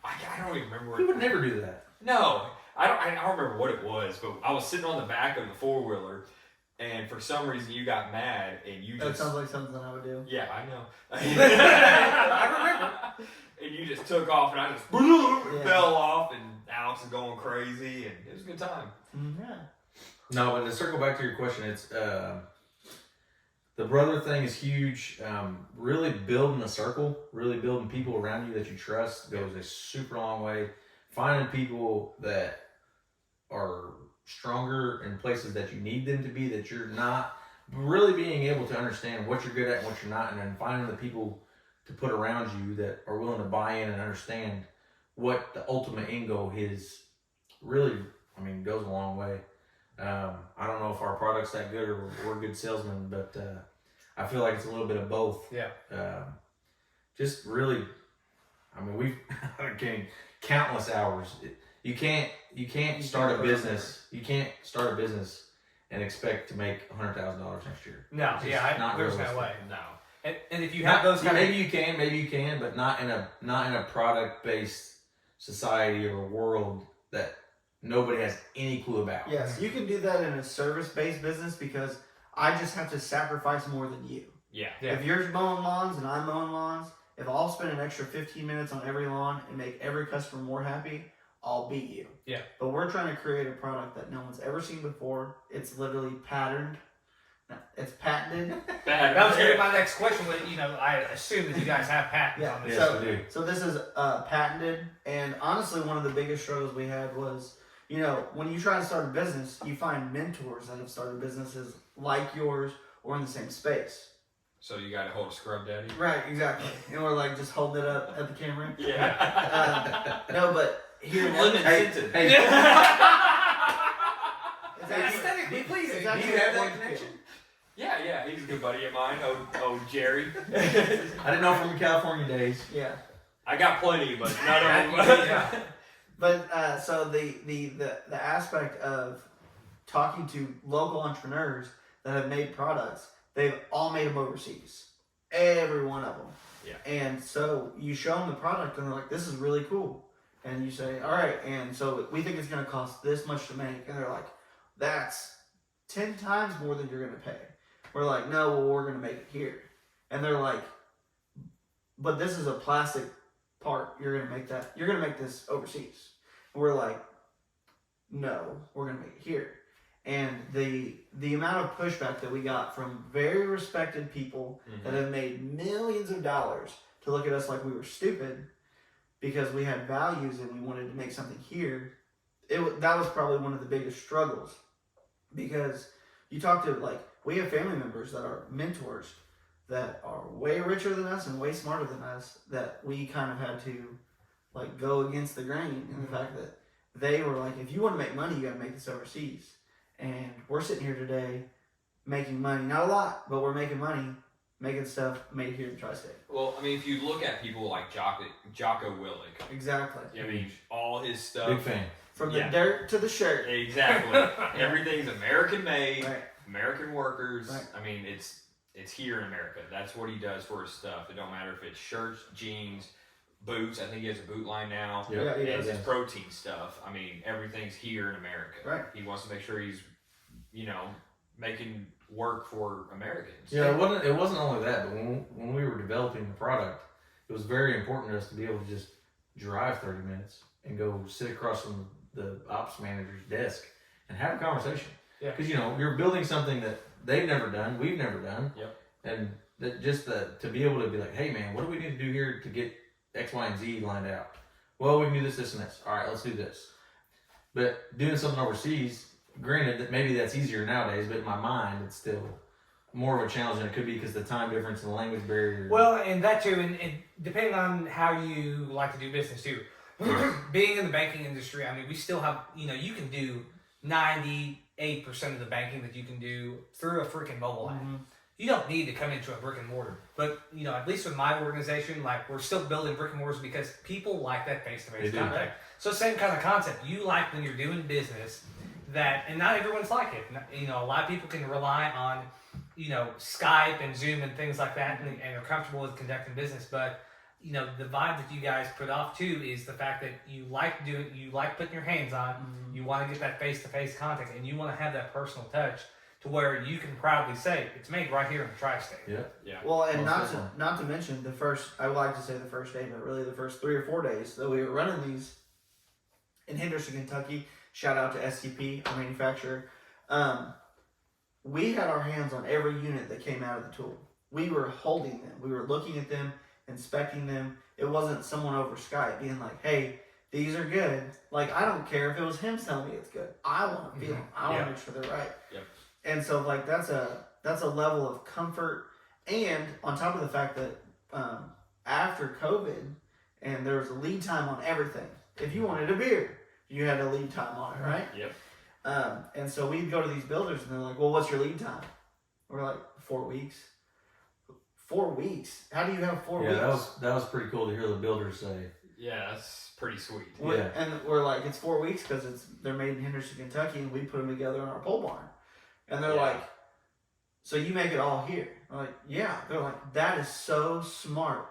I don't even remember. We would never do that. No, I don't remember what it was, but I was sitting on the back of the 4-wheeler, and for some reason you got mad and you That just. sounds like something I would do. Yeah, I know. I remember. And you just took off, and I just fell off, and Alex is going crazy, and it was a good time. Yeah. No, but to circle back to your question, it's the brother thing is huge. Really building a circle, really building people around you that you trust goes a super long way. Finding people that are stronger in places that you need them to be, that you're not. Really being able to understand what you're good at and what you're not, and then finding the people to put around you that are willing to buy in and understand what the ultimate end goal is. Really, goes a long way. I don't know if our product's that good or we're good salesmen, but I feel like it's a little bit of both. Yeah. Just really, we've countless hours. You can't start a business. You can't start a business and expect to make $100,000 next year. No, It's yeah, not there's no realistic. way. No. And if you have those kind maybe you can, but not in a product based society or world that nobody has any clue about. Yes, you can do that in a service-based business because I just have to sacrifice more than you. Yeah. If you're mowing lawns and I'm mowing lawns, if I'll spend an extra 15 minutes on every lawn and make every customer more happy, I'll beat you. Yeah. But we're trying to create a product that no one's ever seen before. It's literally patterned. No, it's patented. Bad. That was going to be my next question. I assume that you guys have patents Yeah. on this. Yes, we do. So this is patented, and honestly, one of the biggest struggles we had was, when you try to start a business, you find mentors that have started businesses like yours or in the same space. So you got to hold a scrub daddy? Right, exactly. And we're like just holding it up at the camera. Yeah. No, but here, Lemon scented. Hey, Aesthetically pleasing. Do you have that connection? Yeah, he's a good buddy of mine. Oh, Jerry. I didn't know from your California days. Yeah. I got plenty, but none of them. Yeah. But so the aspect of talking to local entrepreneurs that have made products, they've all made them overseas. Every one of them. Yeah. And so you show them the product and they're like, this is really cool. And you say, all right, and so we think it's going to cost this much to make. And they're like, that's 10 times more than you're going to pay. We're like, no, well, we're going to make it here. And they're like, but this is a plastic part. You're going to make this overseas. And we're like, no, we're going to make it here. And the amount of pushback that we got from very respected people that have made millions of dollars to look at us like we were stupid because we had values and we wanted to make something here, that was probably one of the biggest struggles. Because you talk to, like, we have family members that are mentors that are way richer than us and way smarter than us, that we kind of had to, like, go against the grain in the fact that they were like, if you want to make money, you got to make this overseas. And we're sitting here today making money, not a lot, but we're making money, making stuff made here in Tri-State. Well, I mean, if you look at people like Jocko Willink, Exactly. I mean, all his stuff. Big fan. From the dirt to the shirt. Exactly. Everything's American made, Right. American workers. Right. I mean, it's here in America. That's what he does for his stuff. It don't matter if it's shirts, jeans, boots. I think he has a boot line now. Yep. Yeah, he And does. his protein stuff. I mean, everything's here in America. Right. He wants to make sure he's, making work for Americans. Yeah, it wasn't only that, but when we were developing the product, it was very important to us to be able to just drive 30 minutes and go sit across from the ops manager's desk and have a conversation. Yeah. Because you're building something that they've never done, we've never done. Yep. And that to be able to be like, hey man, what do we need to do here to get X, Y, and Z lined out? Well, we can do this, this, and this. All right, let's do this. But doing something overseas, granted that maybe that's easier nowadays, but in my mind, it's still more of a challenge than it could be because the time difference and the language barrier. Well, and that too, and depending on how you like to do business too. Being in the banking industry, I mean, we still have, you can do 98% of the banking that you can do through a freaking mobile app. You don't need to come into a brick and mortar. But, at least with my organization, like, we're still building brick and mortars because people like that face-to-face They do. contact. So same kind of concept. You like when you're doing business and not everyone's like it. A lot of people can rely on, Skype and Zoom and things like that and are comfortable with conducting business. But, the vibe that you guys put off too is the fact that you like putting your hands on, you want to get that face-to-face contact, and you want to have that personal touch to where you can proudly say, it's made right here in the Tri-State. Yeah. Well, and Most not to mention I would like to say the first day, but really the first 3 or 4 days that we were running these in Henderson, Kentucky. Shout out to STP, our manufacturer. We had our hands on every unit that came out of the tool. We were holding them. We were looking at them, inspecting them. It wasn't someone over Skype being like, hey, these are good. Like, I don't care if it was him telling me it's good. I want to feel them. I want to make sure they're right. Yep. And so, like, that's a level of comfort. And on top of the fact that after COVID, and there was a lead time on everything. If you wanted a beer, you had a lead time on it, right? Yep. And so we'd go to these builders, and they're like, well, what's your lead time? We're like, 4 weeks. 4 weeks? How do you have 4 weeks? Yeah, that was pretty cool to hear the builders say. Yeah, that's pretty sweet. Yeah. And we're like, it's 4 weeks because they're made in Henderson, Kentucky, and we put them together in our pole barn. And they're like, so you make it all here? We're like, yeah. They're like, that is so smart.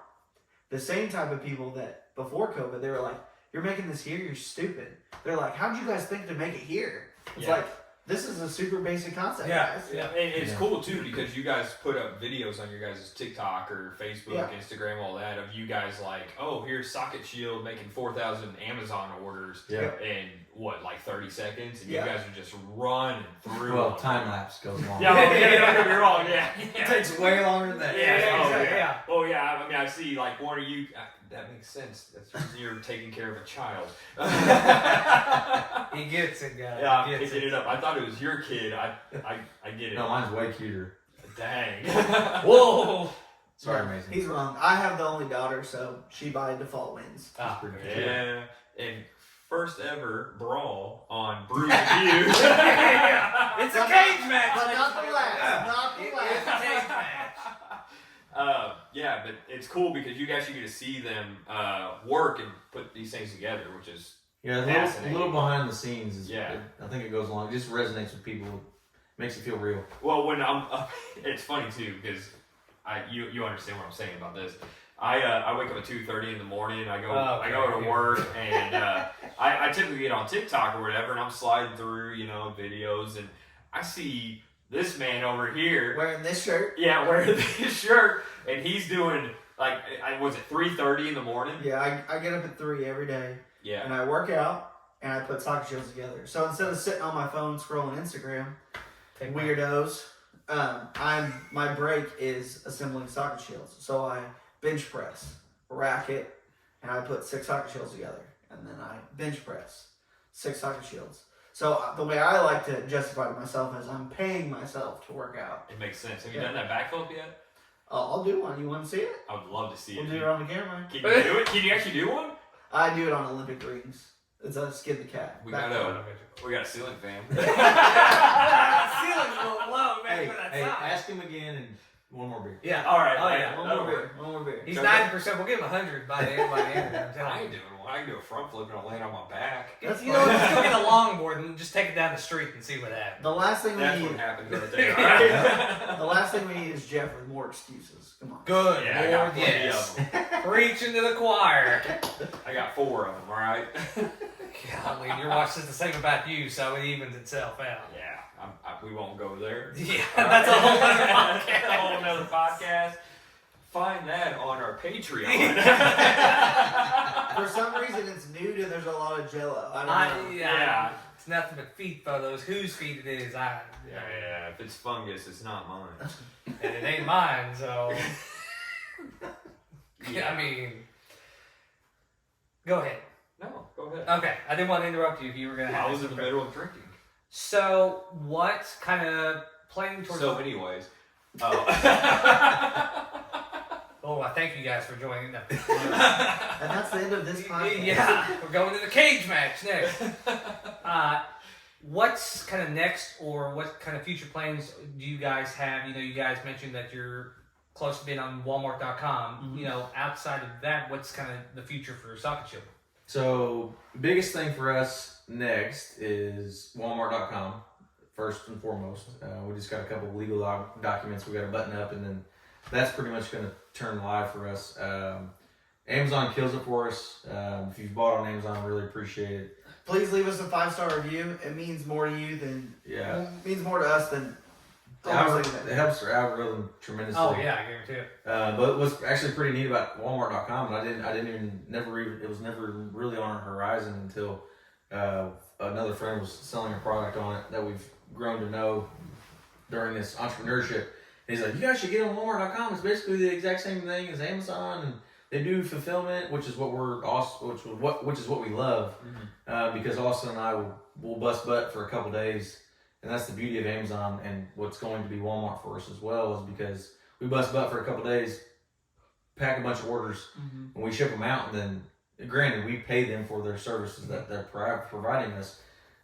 The same type of people that before COVID, they were like, you're making this here, you're stupid. They're like, how'd you guys think to make it here? It's like, this is a super basic concept, guys. Yeah, and it's cool too because you guys put up videos on your guys' TikTok or Facebook, Instagram, all that of you guys like, oh, here's Socket Shield making 4,000 Amazon orders in what, like 30 seconds, and you guys are just running through. Well, time lapse goes long. Don't get me wrong. It takes way longer than that. Yeah. Oh yeah. I mean, I see like one of you. That makes sense. That's because you're taking care of a child. He gets it, guys. Yeah, he gets picking it up. I thought it was your kid. I get it. No, mine's way cuter. Dang. Whoa. Sorry, Mason. He's wrong. I have the only daughter, so she by default wins. Ah, Pretty cool. Yeah. And first ever brawl on Brews and Views. It's a cage match. But not the last. Not the It's last. a cage match. Yeah, but it's cool because you actually get to see them work and put these things together, which is Yeah, a little behind the scenes. I think it goes along. It just resonates with people. Makes it feel real. well. When I'm, it's funny too because you understand what I'm saying about this. I wake up at 2:30 in the morning. I go to work and I typically get on TikTok or whatever, and I'm sliding through videos, and I see this man over here Wearing this shirt. Yeah, wearing this shirt, and he's doing was it 3:30 in the morning? Yeah, I get up at 3 every day. Yeah. And I work out, and I put socket shields together. So instead of sitting on my phone scrolling Instagram, Take weirdos, my break is assembling socket shields. So I bench press, rack it, and I put 6 socket shields together, and then I bench press 6 socket shields. So the way I like to justify to myself is I'm paying myself to work out. It makes sense. Have you done that backflip yet? I'll do one. You want to see it? I would love to see We'll it. do it on the camera. Can you do it? Can you actually do one? I do it on Olympic rings. It's a skid the cat. We Back got up. a ceiling fan. Ceiling's a little low, man. Hey, for that hey, size. ask him again and one more beer. Yeah. All right. Oh, yeah. One that'll more work. beer. One more beer. He's Okay. 90%. We'll give him 100 by the end. I'm I telling ain't you. doing one. I can do a front flip and I'll land on my back. That's You know, fine. just go get a longboard and just take it down the street and see what happens. The last thing That's we what need. happens right there. All right. The last thing we need is Jeff with more excuses. Come on. Good Yeah, I got Lord, plenty yes. of them. Preaching to the choir. I got 4 of them. All right. Golly, your watch says the same about you, so it evens itself out. Yeah. We won't go there. Yeah, that's a whole other That's podcast. a whole nother podcast. Find that on our Patreon. For some reason, it's nude and there's a lot of Jello. I don't know. Yeah. It's nothing but feet photos. Whose feet it is, Yeah, if it's fungus, it's not mine. and it ain't mine, so. I mean, go ahead. No, go ahead. Okay, I didn't want to interrupt you if you were going to have I was this in the middle of drinking. So, what kind of playing towards... So, anyways. Oh. Oh, I thank you guys for joining. No. And that's the end of this podcast. Yeah, we're going to the cage match next. What's kind of next, or what kind of future plans do you guys have? You know, you guys mentioned that you're close to being on Walmart.com. Mm-hmm. You know, outside of that, what's kind of the future for Socket Shield? So, biggest thing for us next is Walmart.com, first and foremost. We just got a couple of legal documents we got to button up, and then that's pretty much going to turn live for us. Amazon kills it for us. If you've bought on Amazon, really appreciate it. Please leave us a 5-star review. It means more to you than it means more to us than It helps our algorithm tremendously. Oh yeah, I guarantee it. But what's actually pretty neat about Walmart.com, and it was never really on our horizon until another friend was selling a product on it that we've grown to know during this entrepreneurship. And he's like, you guys should get on Walmart.com. It's basically the exact same thing as Amazon, and they do fulfillment, which is what which is what we love, because Austin and I will bust butt for a couple days. And that's the beauty of Amazon and what's going to be Walmart for us as well, is because we bust butt for a couple days, pack a bunch of orders, and we ship them out. And then, granted, we pay them for their services that they're providing us.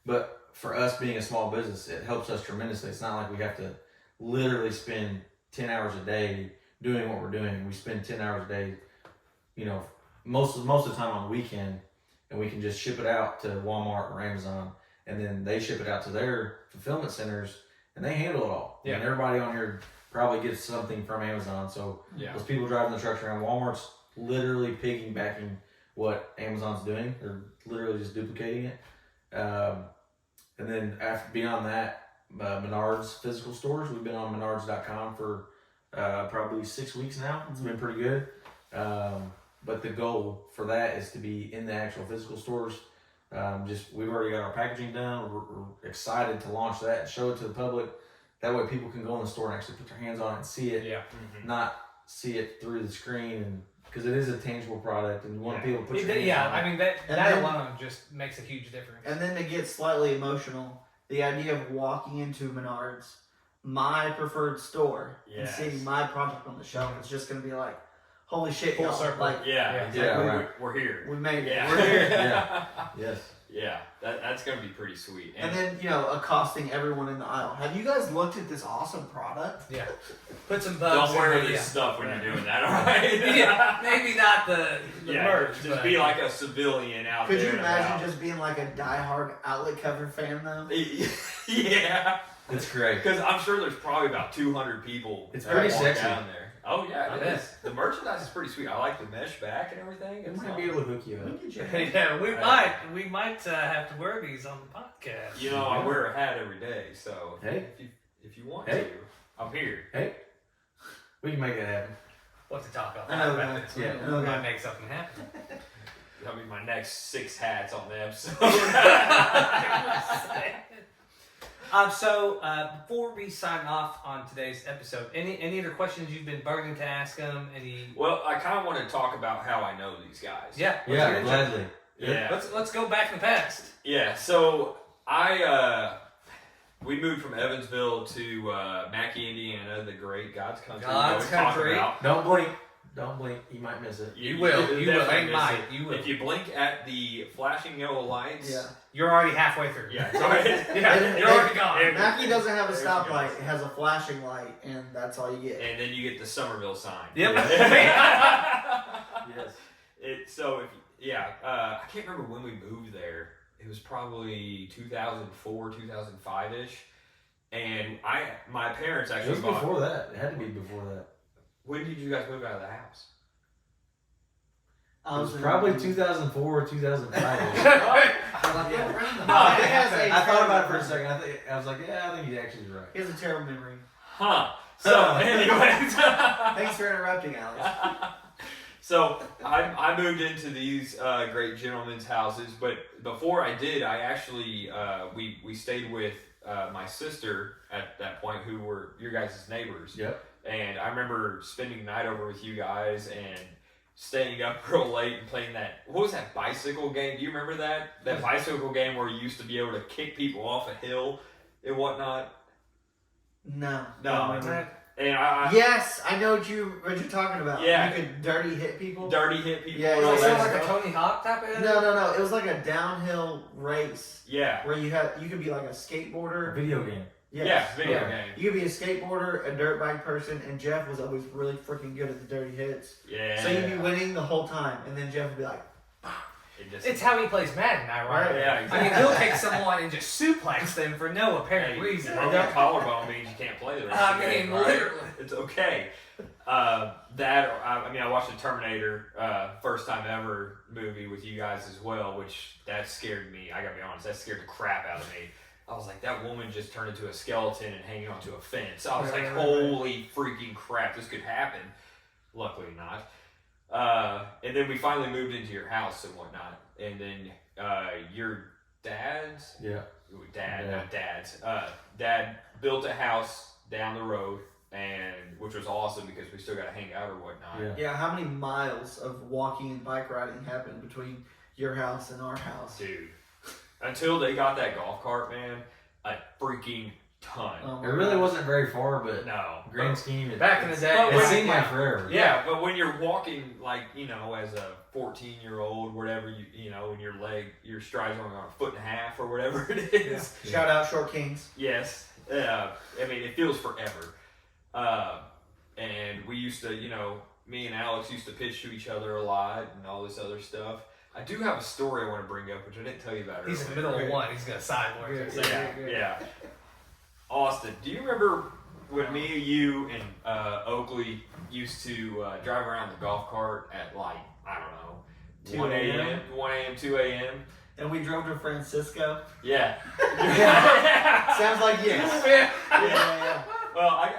But for us being a small business, it helps us tremendously. It's not like we have to literally spend 10 hours a day doing what we're doing. We spend 10 hours a day, you know, most of the time on the weekend, and we can just ship it out to Walmart or Amazon. And then they ship it out to their fulfillment centers, and they handle it all. Yeah. And everybody on here probably gets something from Amazon. So those people driving the trucks around, Walmart's literally piggybacking what Amazon's doing. They're literally just duplicating it. And then beyond that, Menards physical stores. We've been on Menards.com for probably 6 weeks now. It's been pretty good. But the goal for that is to be in the actual physical stores. We've already got our packaging done. We're excited to launch that and show it to the public. That way people can go in the store and actually put their hands on it and see it, not see it through the screen. And because it is a tangible product, and you want people to put your hands on it. I mean that alone just makes a huge difference. And then to get slightly emotional, the idea of walking into Menards, my preferred store, and seeing my product on the shelf, it's just going to be like, holy shit, Full y'all. circle. Like, We're here. we made it. Yeah. We're here. Yes. Yeah, that's going to be pretty sweet. And then, accosting everyone in the aisle. Have you guys looked at this awesome product? Yeah. Put some bugs don't wear in this it. stuff when you're doing that, alright? Yeah, maybe not the merch. Just but be like a civilian out Could there. you imagine just being like a diehard outlet cover fan, though? Yeah. It's great. Because I'm sure there's probably about 200 people It's that pretty walk sexy. down there. Oh, yeah, it It is. is. The merchandise is pretty sweet. I like the mesh back and everything. It It's might be able to hook you up. Look at you. Yeah, we might have to wear these on the podcast. You know, I wear a hat every day, so Hey. if you want Hey. to, I'm here. Hey, we can make that happen. What to talk about? I know, About man. this. Yeah. We might make something happen. that'll be my next 6 hats on the episode. So before we sign off on today's episode, any other questions you've been burning to ask them? Well, I kind of want to talk about how I know these guys. Yeah. Yeah, gladly. Yeah. Let's go back in the past. Yeah. So we moved from Evansville to Mackey, Indiana, the great God's country. God's country. Don't blink. Don't blink. You might miss it. You will. You will. definitely Ain't miss might. it. You will. If you blink at the flashing yellow lights, Yeah. You're already halfway through. yeah, it's already, Yeah, you're already gone. Mackey doesn't have a There she stoplight. goes. It has a flashing light, and that's all you get. And then you get the Somerville sign. Yep. Yes. I can't remember when we moved there. It was probably 2004, 2005 ish. And my parents It actually was bought. before that. It had to be before that. When did you guys move out of the house? I It was in- probably 2004 or 2005. Yeah. No, He has a I thought about it for a terrible second. I was like, yeah, I think he's actually right. He has a terrible memory. Huh. So, anyways. Thanks for interrupting, Alex. So I moved into these great gentlemen's houses, but before I did, I actually we stayed with my sister at that point, who were your guys' neighbors. Yep. And I remember spending the night over with you guys and staying up real late and playing that. What was that bicycle game? Do you remember that? That bicycle game where you used to be able to kick people off a hill and whatnot. No. No. No. And I Yes, I know what you're talking about. Yeah. You could dirty hit people. dirty hit people. Yeah, and all Does yeah, it that sound like a stuff. Tony Hawk type of? No. It was like a downhill race Yeah. where you could be like a skateboarder. Video game. Yes. Yeah. Video Yeah. game. You could be a skateboarder, a dirt bike person, and Jeff was always really freaking good at the dirty hits. Yeah. So you'd be winning the whole time, and then Jeff would be like, It just, It's how he plays Madden, ironically. Yeah, I mean, exactly. he'll take someone and just suplex them for no apparent reason. Broken collarbone means you can't play the rest of the game, right? literally. It's okay. I watched the Terminator first time ever movie with you guys as well, which that scared me. I gotta be honest, that scared the crap out of me. I was like, that woman just turned into a skeleton and hanging onto a fence. I was like, holy freaking crap, this could happen. Luckily not. And then we finally moved into your house and whatnot. And then your dad's not dad's. Dad built a house down the road, and which was awesome because we still got to hang out or whatnot. Yeah. yeah, how many miles of walking and bike riding happened between your house and our house? Dude, until they got that golf cart, man, a freaking ton. Oh It my really God. wasn't very far, but No. grand scheme, Back in the day, But it when- seemed like forever. Yeah, but when you're walking, like, as a 14-year-old, whatever, when your strides are only on a foot and a half or whatever it is. Yeah. Shout out Short Kings. Yes. It feels forever. And we used to, me and Alex used to pitch to each other a lot and all this other stuff. I do have a story I want to bring up, which I didn't tell you about earlier. He's in the middle of one. He's gonna sideways. Yeah. Austin, do you remember when me, you, and Oakley used to drive around the golf cart at 2 1 a.m., 2 a.m.? And we drove to Francisco. Yeah. Sounds like yes. Yeah. Well,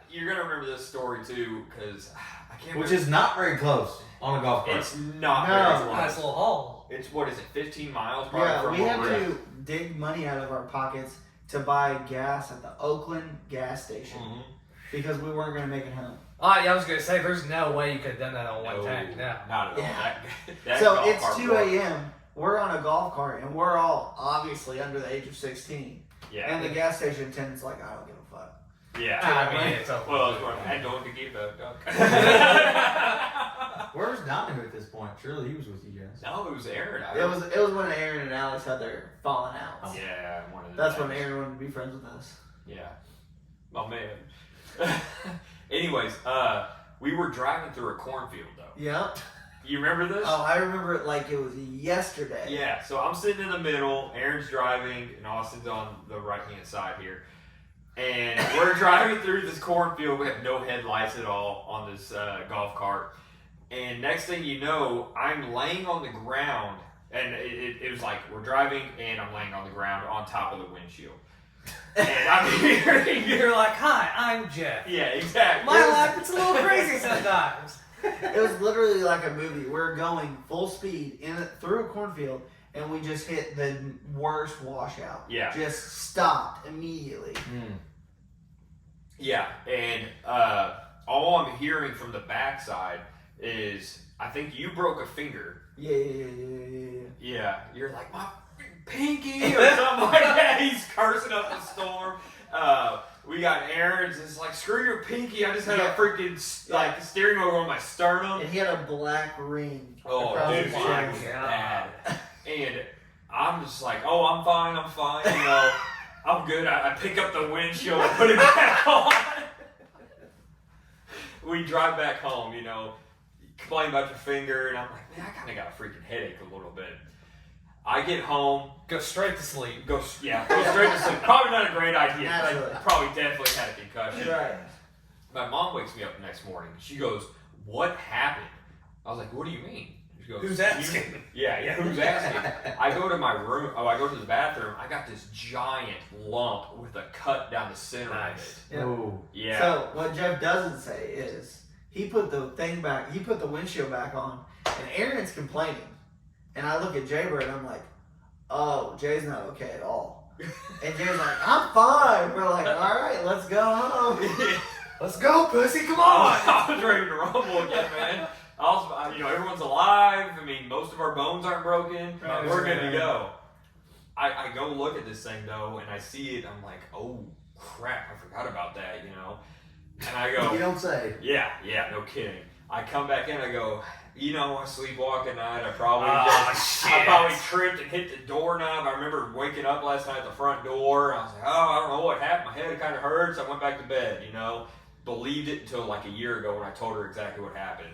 you're going to remember this story too, because I can't Which remember. is not very close on a golf cart. It's not No. very close. Nice little haul. It's, what is it, 15 miles probably Yeah, from we where had we're at. to dig money out of our pockets to buy gas at the Oakland gas station Mhm. because we weren't going to make it home. I was gonna say, there's no way you could have done that on one No, tank. No. not at all. Yeah. That So golf it's cart 2 broke. a.m. We're on a golf cart and we're all obviously under the age of 16. Yeah. And the gas station attendant's like, I don't give a fuck. Yeah. I mean, it's open. Well, I don't to give a Where's Dominic at this point? Surely he was with you guys. No, it was Aaron. It was when Aaron and Alex had their falling outs. Yeah, one of the That's when times. Aaron wanted to be friends with us. Yeah. Oh man. Anyways, we were driving through a cornfield though. Yep. You remember this? Oh, I remember it like it was yesterday. Yeah, so I'm sitting in the middle, Aaron's driving, and Austin's on the right-hand side here. And we're driving through this cornfield. We have no headlights at all on this golf cart. And next thing you know, I'm laying on the ground. And it was like, we're driving, and I'm laying on the ground on top of the windshield. And I'm hearing... You're like, hi, I'm Jeff. Yeah, exactly. My life, it's a little crazy sometimes. It was literally like a movie. We're going full speed through a cornfield, and we just hit the worst washout. Yeah. Just stopped immediately. Yeah, and all I'm hearing from the backside is, I think you broke a finger. Yeah. Yeah, you're like, my pinky or something like that. He's cursing up a storm. We got Aaron's. It's like, screw your pinky. I just had a freaking like steering wheel on my sternum. And he had a black ring. Oh, across dude, his my chest. God. And I'm just like, oh, I'm fine. You know, I'm good. I pick up the windshield and put it back on. We drive back home, you know, complain about your finger, and I'm like, man, I kind of got a freaking headache a little bit. I get home, Go straight to sleep. go straight to sleep. Probably not a great idea. Naturally. I probably definitely had a concussion. Right. My mom wakes me up the next morning. She goes, what happened? I was like, what do you mean? She goes, Who's asking? Yeah, who's asking? I go to my room, I go to the bathroom, I got this giant lump with a cut down the center of it. Yeah. Oh. Yeah. So what Jeff doesn't say is he put the thing back. He put the windshield back on, and Aaron's complaining. And I look at Jaybird, and I'm like, "Oh, Jay's not okay at all." And Jay's like, "I'm fine." We're like, "All right, let's go home." Let's go, pussy. Come on. I was ready to rumble again, man. Everyone's alive. I mean, most of our bones aren't broken. Right, We're good right. to go. I go look at this thing though, and I see it. I'm like, oh crap, I forgot about that, you know. And I go, You don't say. yeah, no kidding. I come back in. I go, you know, I sleepwalk at night. I probably tripped and hit the doorknob. I remember waking up last night at the front door. I was like, oh, I don't know what happened. My head kind of hurts. I went back to bed, you know. Believed it until like a year ago when I told her exactly what happened.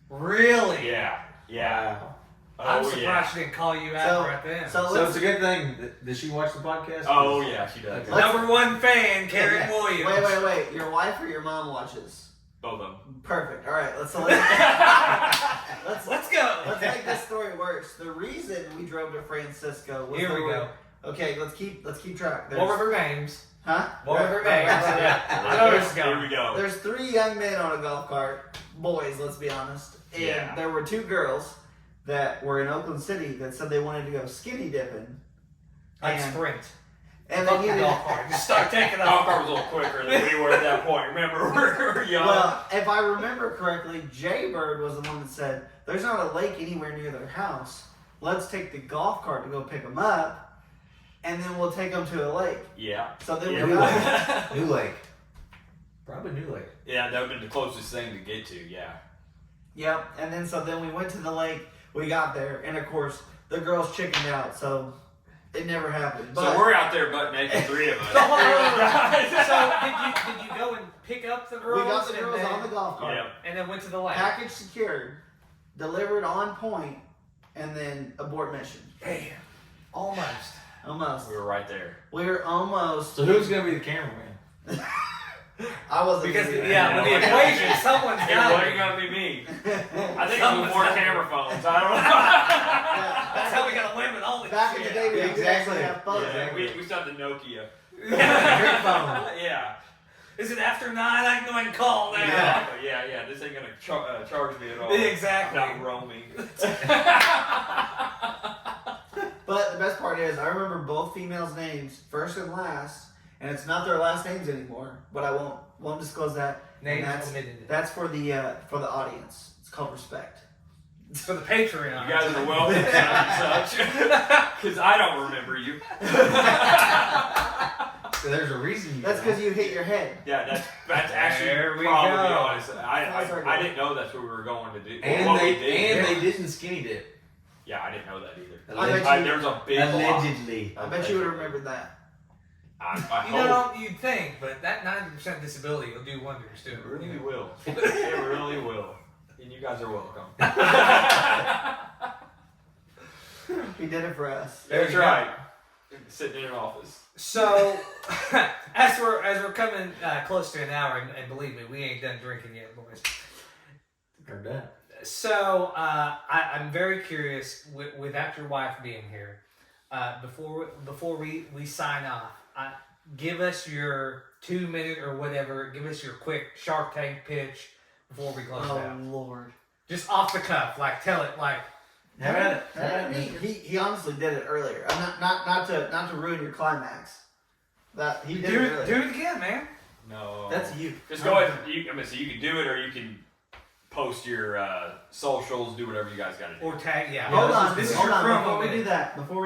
Really? Yeah. Wow. I'm Oh, surprised yeah. she didn't call you out right then. So it's a good thing. Does she watch the podcast? Oh, yeah, she does. Okay. Number one fan, Karen Williams. Wait. Your wife or your mom watches? Both of them. Perfect. All right, let's Let's go. Let's make this story worse. The reason we drove to Francisco was Here we go. Okay, let's keep track. What were her names? Huh? What were her names? Right. I know this is Here going. we go. There's 3 young men on a golf cart, boys, let's be honest. And Yeah. there were 2 girls that were in Oakland City that said they wanted to go skinny dipping. Like And- sprint. And Fuck they the needed golf cart. Just start taking Golf off. cart was a little quicker than we were at that point. Remember, we were young. Well, if I remember correctly, Jaybird was the one that said, there's not a lake anywhere near their house. Let's take the golf cart to go pick them up, and then we'll take them to a lake. Yeah. So then Yeah. we got New Lake. Probably New Lake. Yeah, that would have been the closest thing to get to, yeah. Yep, and then we went to the lake, we got there, and of course, the girls chickened out, so it never happened. But So we're out there butt naked, 3 of us. So did you go and pick up the girls? we got the and girls then- on the golf cart, Yeah. and then went to the lake. package secured, delivered on point, and then abort mission. Damn. Almost. Almost. We were right there. We were almost. So who's gonna be the cameraman? I wasn't. Because, gonna do that. yeah, with the equation, someone's It got wasn't it. gonna be me. I think it Someone's was more got it. camera phones. I don't know. Yeah, That's how we got to limit all this Back in shit. the day, we Yeah, could exactly. actually have fun. Yeah, we still had the Nokia. Great phone. Yeah. Is it after 9? I can go ahead and call now. Exactly. Yeah. This ain't gonna charge me at all. Exactly. Not roaming. But the best part is, I remember both females' names, first and last, and it's not their last names anymore. But I won't disclose that. Names And omitted. that's for the audience. It's called respect. For the Patreon. You guys are welcome to such. Because I don't remember you. So there's a reason you. That's because you hit your head. Yeah, that's actually There we probably go. honest. I didn't know that's what we were going to do. And what they we did. they didn't skinny dip. Yeah, I didn't know that either. I bet you- There's a big block. Allegedly. I bet you would have remembered that. I You hope. know, you'd think, but that 90% disability will do wonders too. It really will. It really will. And you guys are welcome. He did it for us. That's you go. right. Sitting in an office. So, as we're coming close to an hour, and believe me, we ain't done drinking yet, boys. Heard that. So, I'm very curious, without your wife being here, before we sign off, give us your 2-minute or whatever, give us your quick Shark Tank pitch. before we close it out? Oh Lord. Just off the cuff, like tell it like. Have at it. He honestly did it earlier. I'm not to ruin your climax. That he did Do it it, earlier. do it again, man. No. That's you. Just go ahead. So you can do it, or you can post your socials, do whatever you guys got to do. Or tag, yeah. Hold on. This is hold your on. promo Before we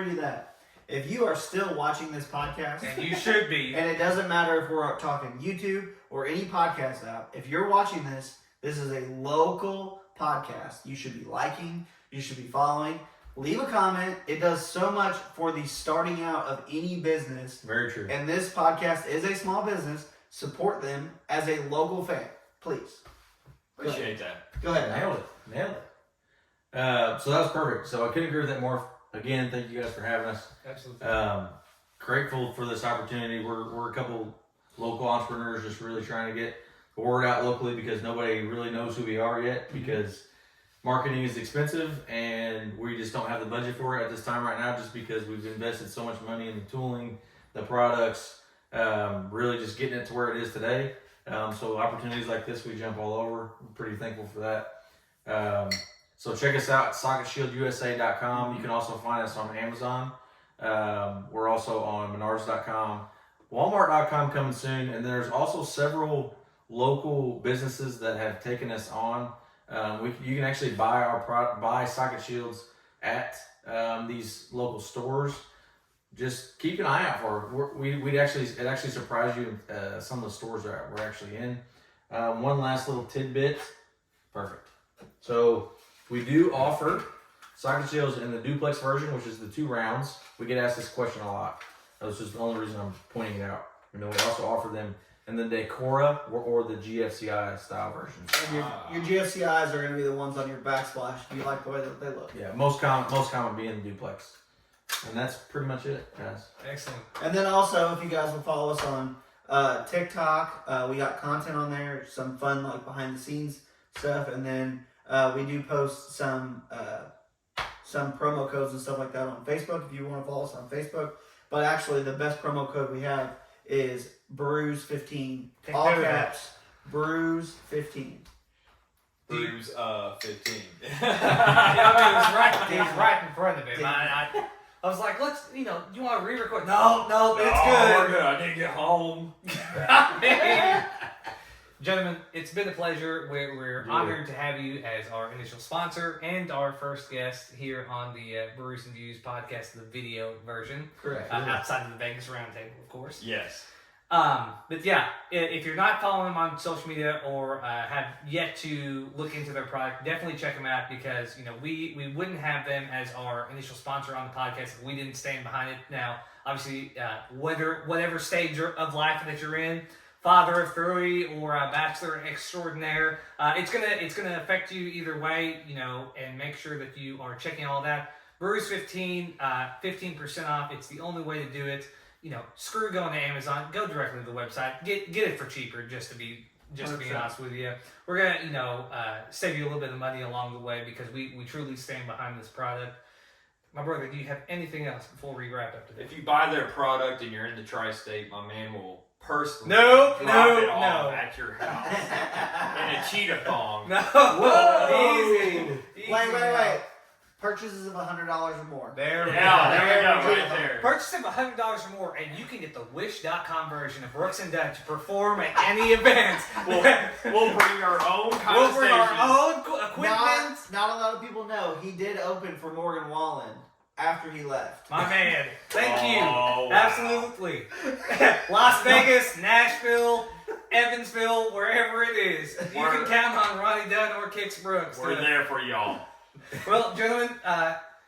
minute. do that, if you are still watching this podcast, And you should be. and it doesn't matter if we're talking YouTube or any podcast app, if you're watching this is a local podcast. You should be liking. You should be following. Leave a comment. It does so much for the starting out of any business. Very true. And this podcast is a small business. Support them as a local fan, please. Appreciate that. Go ahead. Nailed it. So that was perfect. So I couldn't agree with that more. Again, thank you guys for having us. Absolutely. Grateful for this opportunity. We're a couple local entrepreneurs just really trying to get the word out locally because nobody really knows who we are yet because marketing is expensive and we just don't have the budget for it at this time right now just because we've invested so much money in the tooling, the products, really just getting it to where it is today. So opportunities like this, we jump all over. I'm pretty thankful for that. So check us out at socketshieldUSA.com. You can also find us on Amazon. We're also on Menards.com. Walmart.com coming soon. And there's also several local businesses that have taken us on. You can actually buy socket shields at these local stores. Just keep an eye out for it. It actually surprised you some of the stores that we're actually in. One last little tidbit. Perfect. So we do offer socket shields in the duplex version, which is the 2 rounds. We get asked this question a lot. That's just the only reason I'm pointing it out. And then we also offer them in the Decora or the GFCI style versions. And your GFCIs are going to be the ones on your backsplash. Do you like the way that they look? Yeah, most common being the duplex. And that's pretty much it, guys. Excellent. And then also, if you guys will follow us on TikTok, we got content on there, some fun like behind the scenes stuff, and then we do post some promo codes and stuff like that on Facebook if you want to follow us on Facebook. But actually, the best promo code we have is Brews15, all caps, Brews15. Brews 15. Yeah, it was right in front of him. I was like, you want to re-record? No, it's good. We're good. I didn't get home. Gentlemen, it's been a pleasure. We're honored to have you as our initial sponsor and our first guest here on the Brews and Views podcast, the video version. Correct. Outside of the Vegas Roundtable, of course. Yes. But yeah, if you're not following them on social media or have yet to look into their product, definitely check them out because we wouldn't have them as our initial sponsor on the podcast if we didn't stand behind it. Now, obviously, whatever stage of life that you're in, father of 3 or a bachelor extraordinaire, it's gonna affect you either way. And make sure that you are checking all that. Brews 15, 15% off. It's the only way to do it. Screw going to Amazon. Go directly to the website. Get it for cheaper. Just to be honest with you, we're gonna save you a little bit of money along the way because we truly stand behind this product. My brother, do you have anything else before we wrap up today? If you buy their product and you're in the tri-state, my man will personally No, drop it no. off at your house in a cheetah thong. No. Whoa. Easy. Wait. Purchases of $100 or more. There we go. Right there. Purchase of $100 or more, and you can get the Wish.com version of Brooks and Dunn to perform at any event. We'll bring our own We'll bring our own equipment. Not a lot of people know he did open for Morgan Wallen after he left. My man, thank you. Wow. Absolutely. Las Vegas, Nashville, Evansville, wherever it is, you can count on Ronnie Dunn or Kix Brooks. We're there for y'all. Well, gentlemen,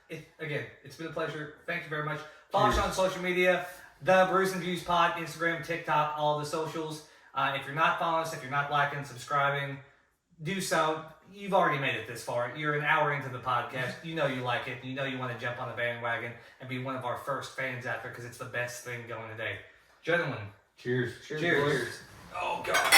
it's been a pleasure. Thank you very much. Follow us on social media, the Brews and Views Pod, Instagram, TikTok, all the socials. If you're not following us, if you're not liking, subscribing, do so. You've already made it this far. You're an hour into the podcast. You know you like it. You know you want to jump on the bandwagon and be one of our first fans out there because it's the best thing going today. Gentlemen, Cheers. cheers. Oh, God.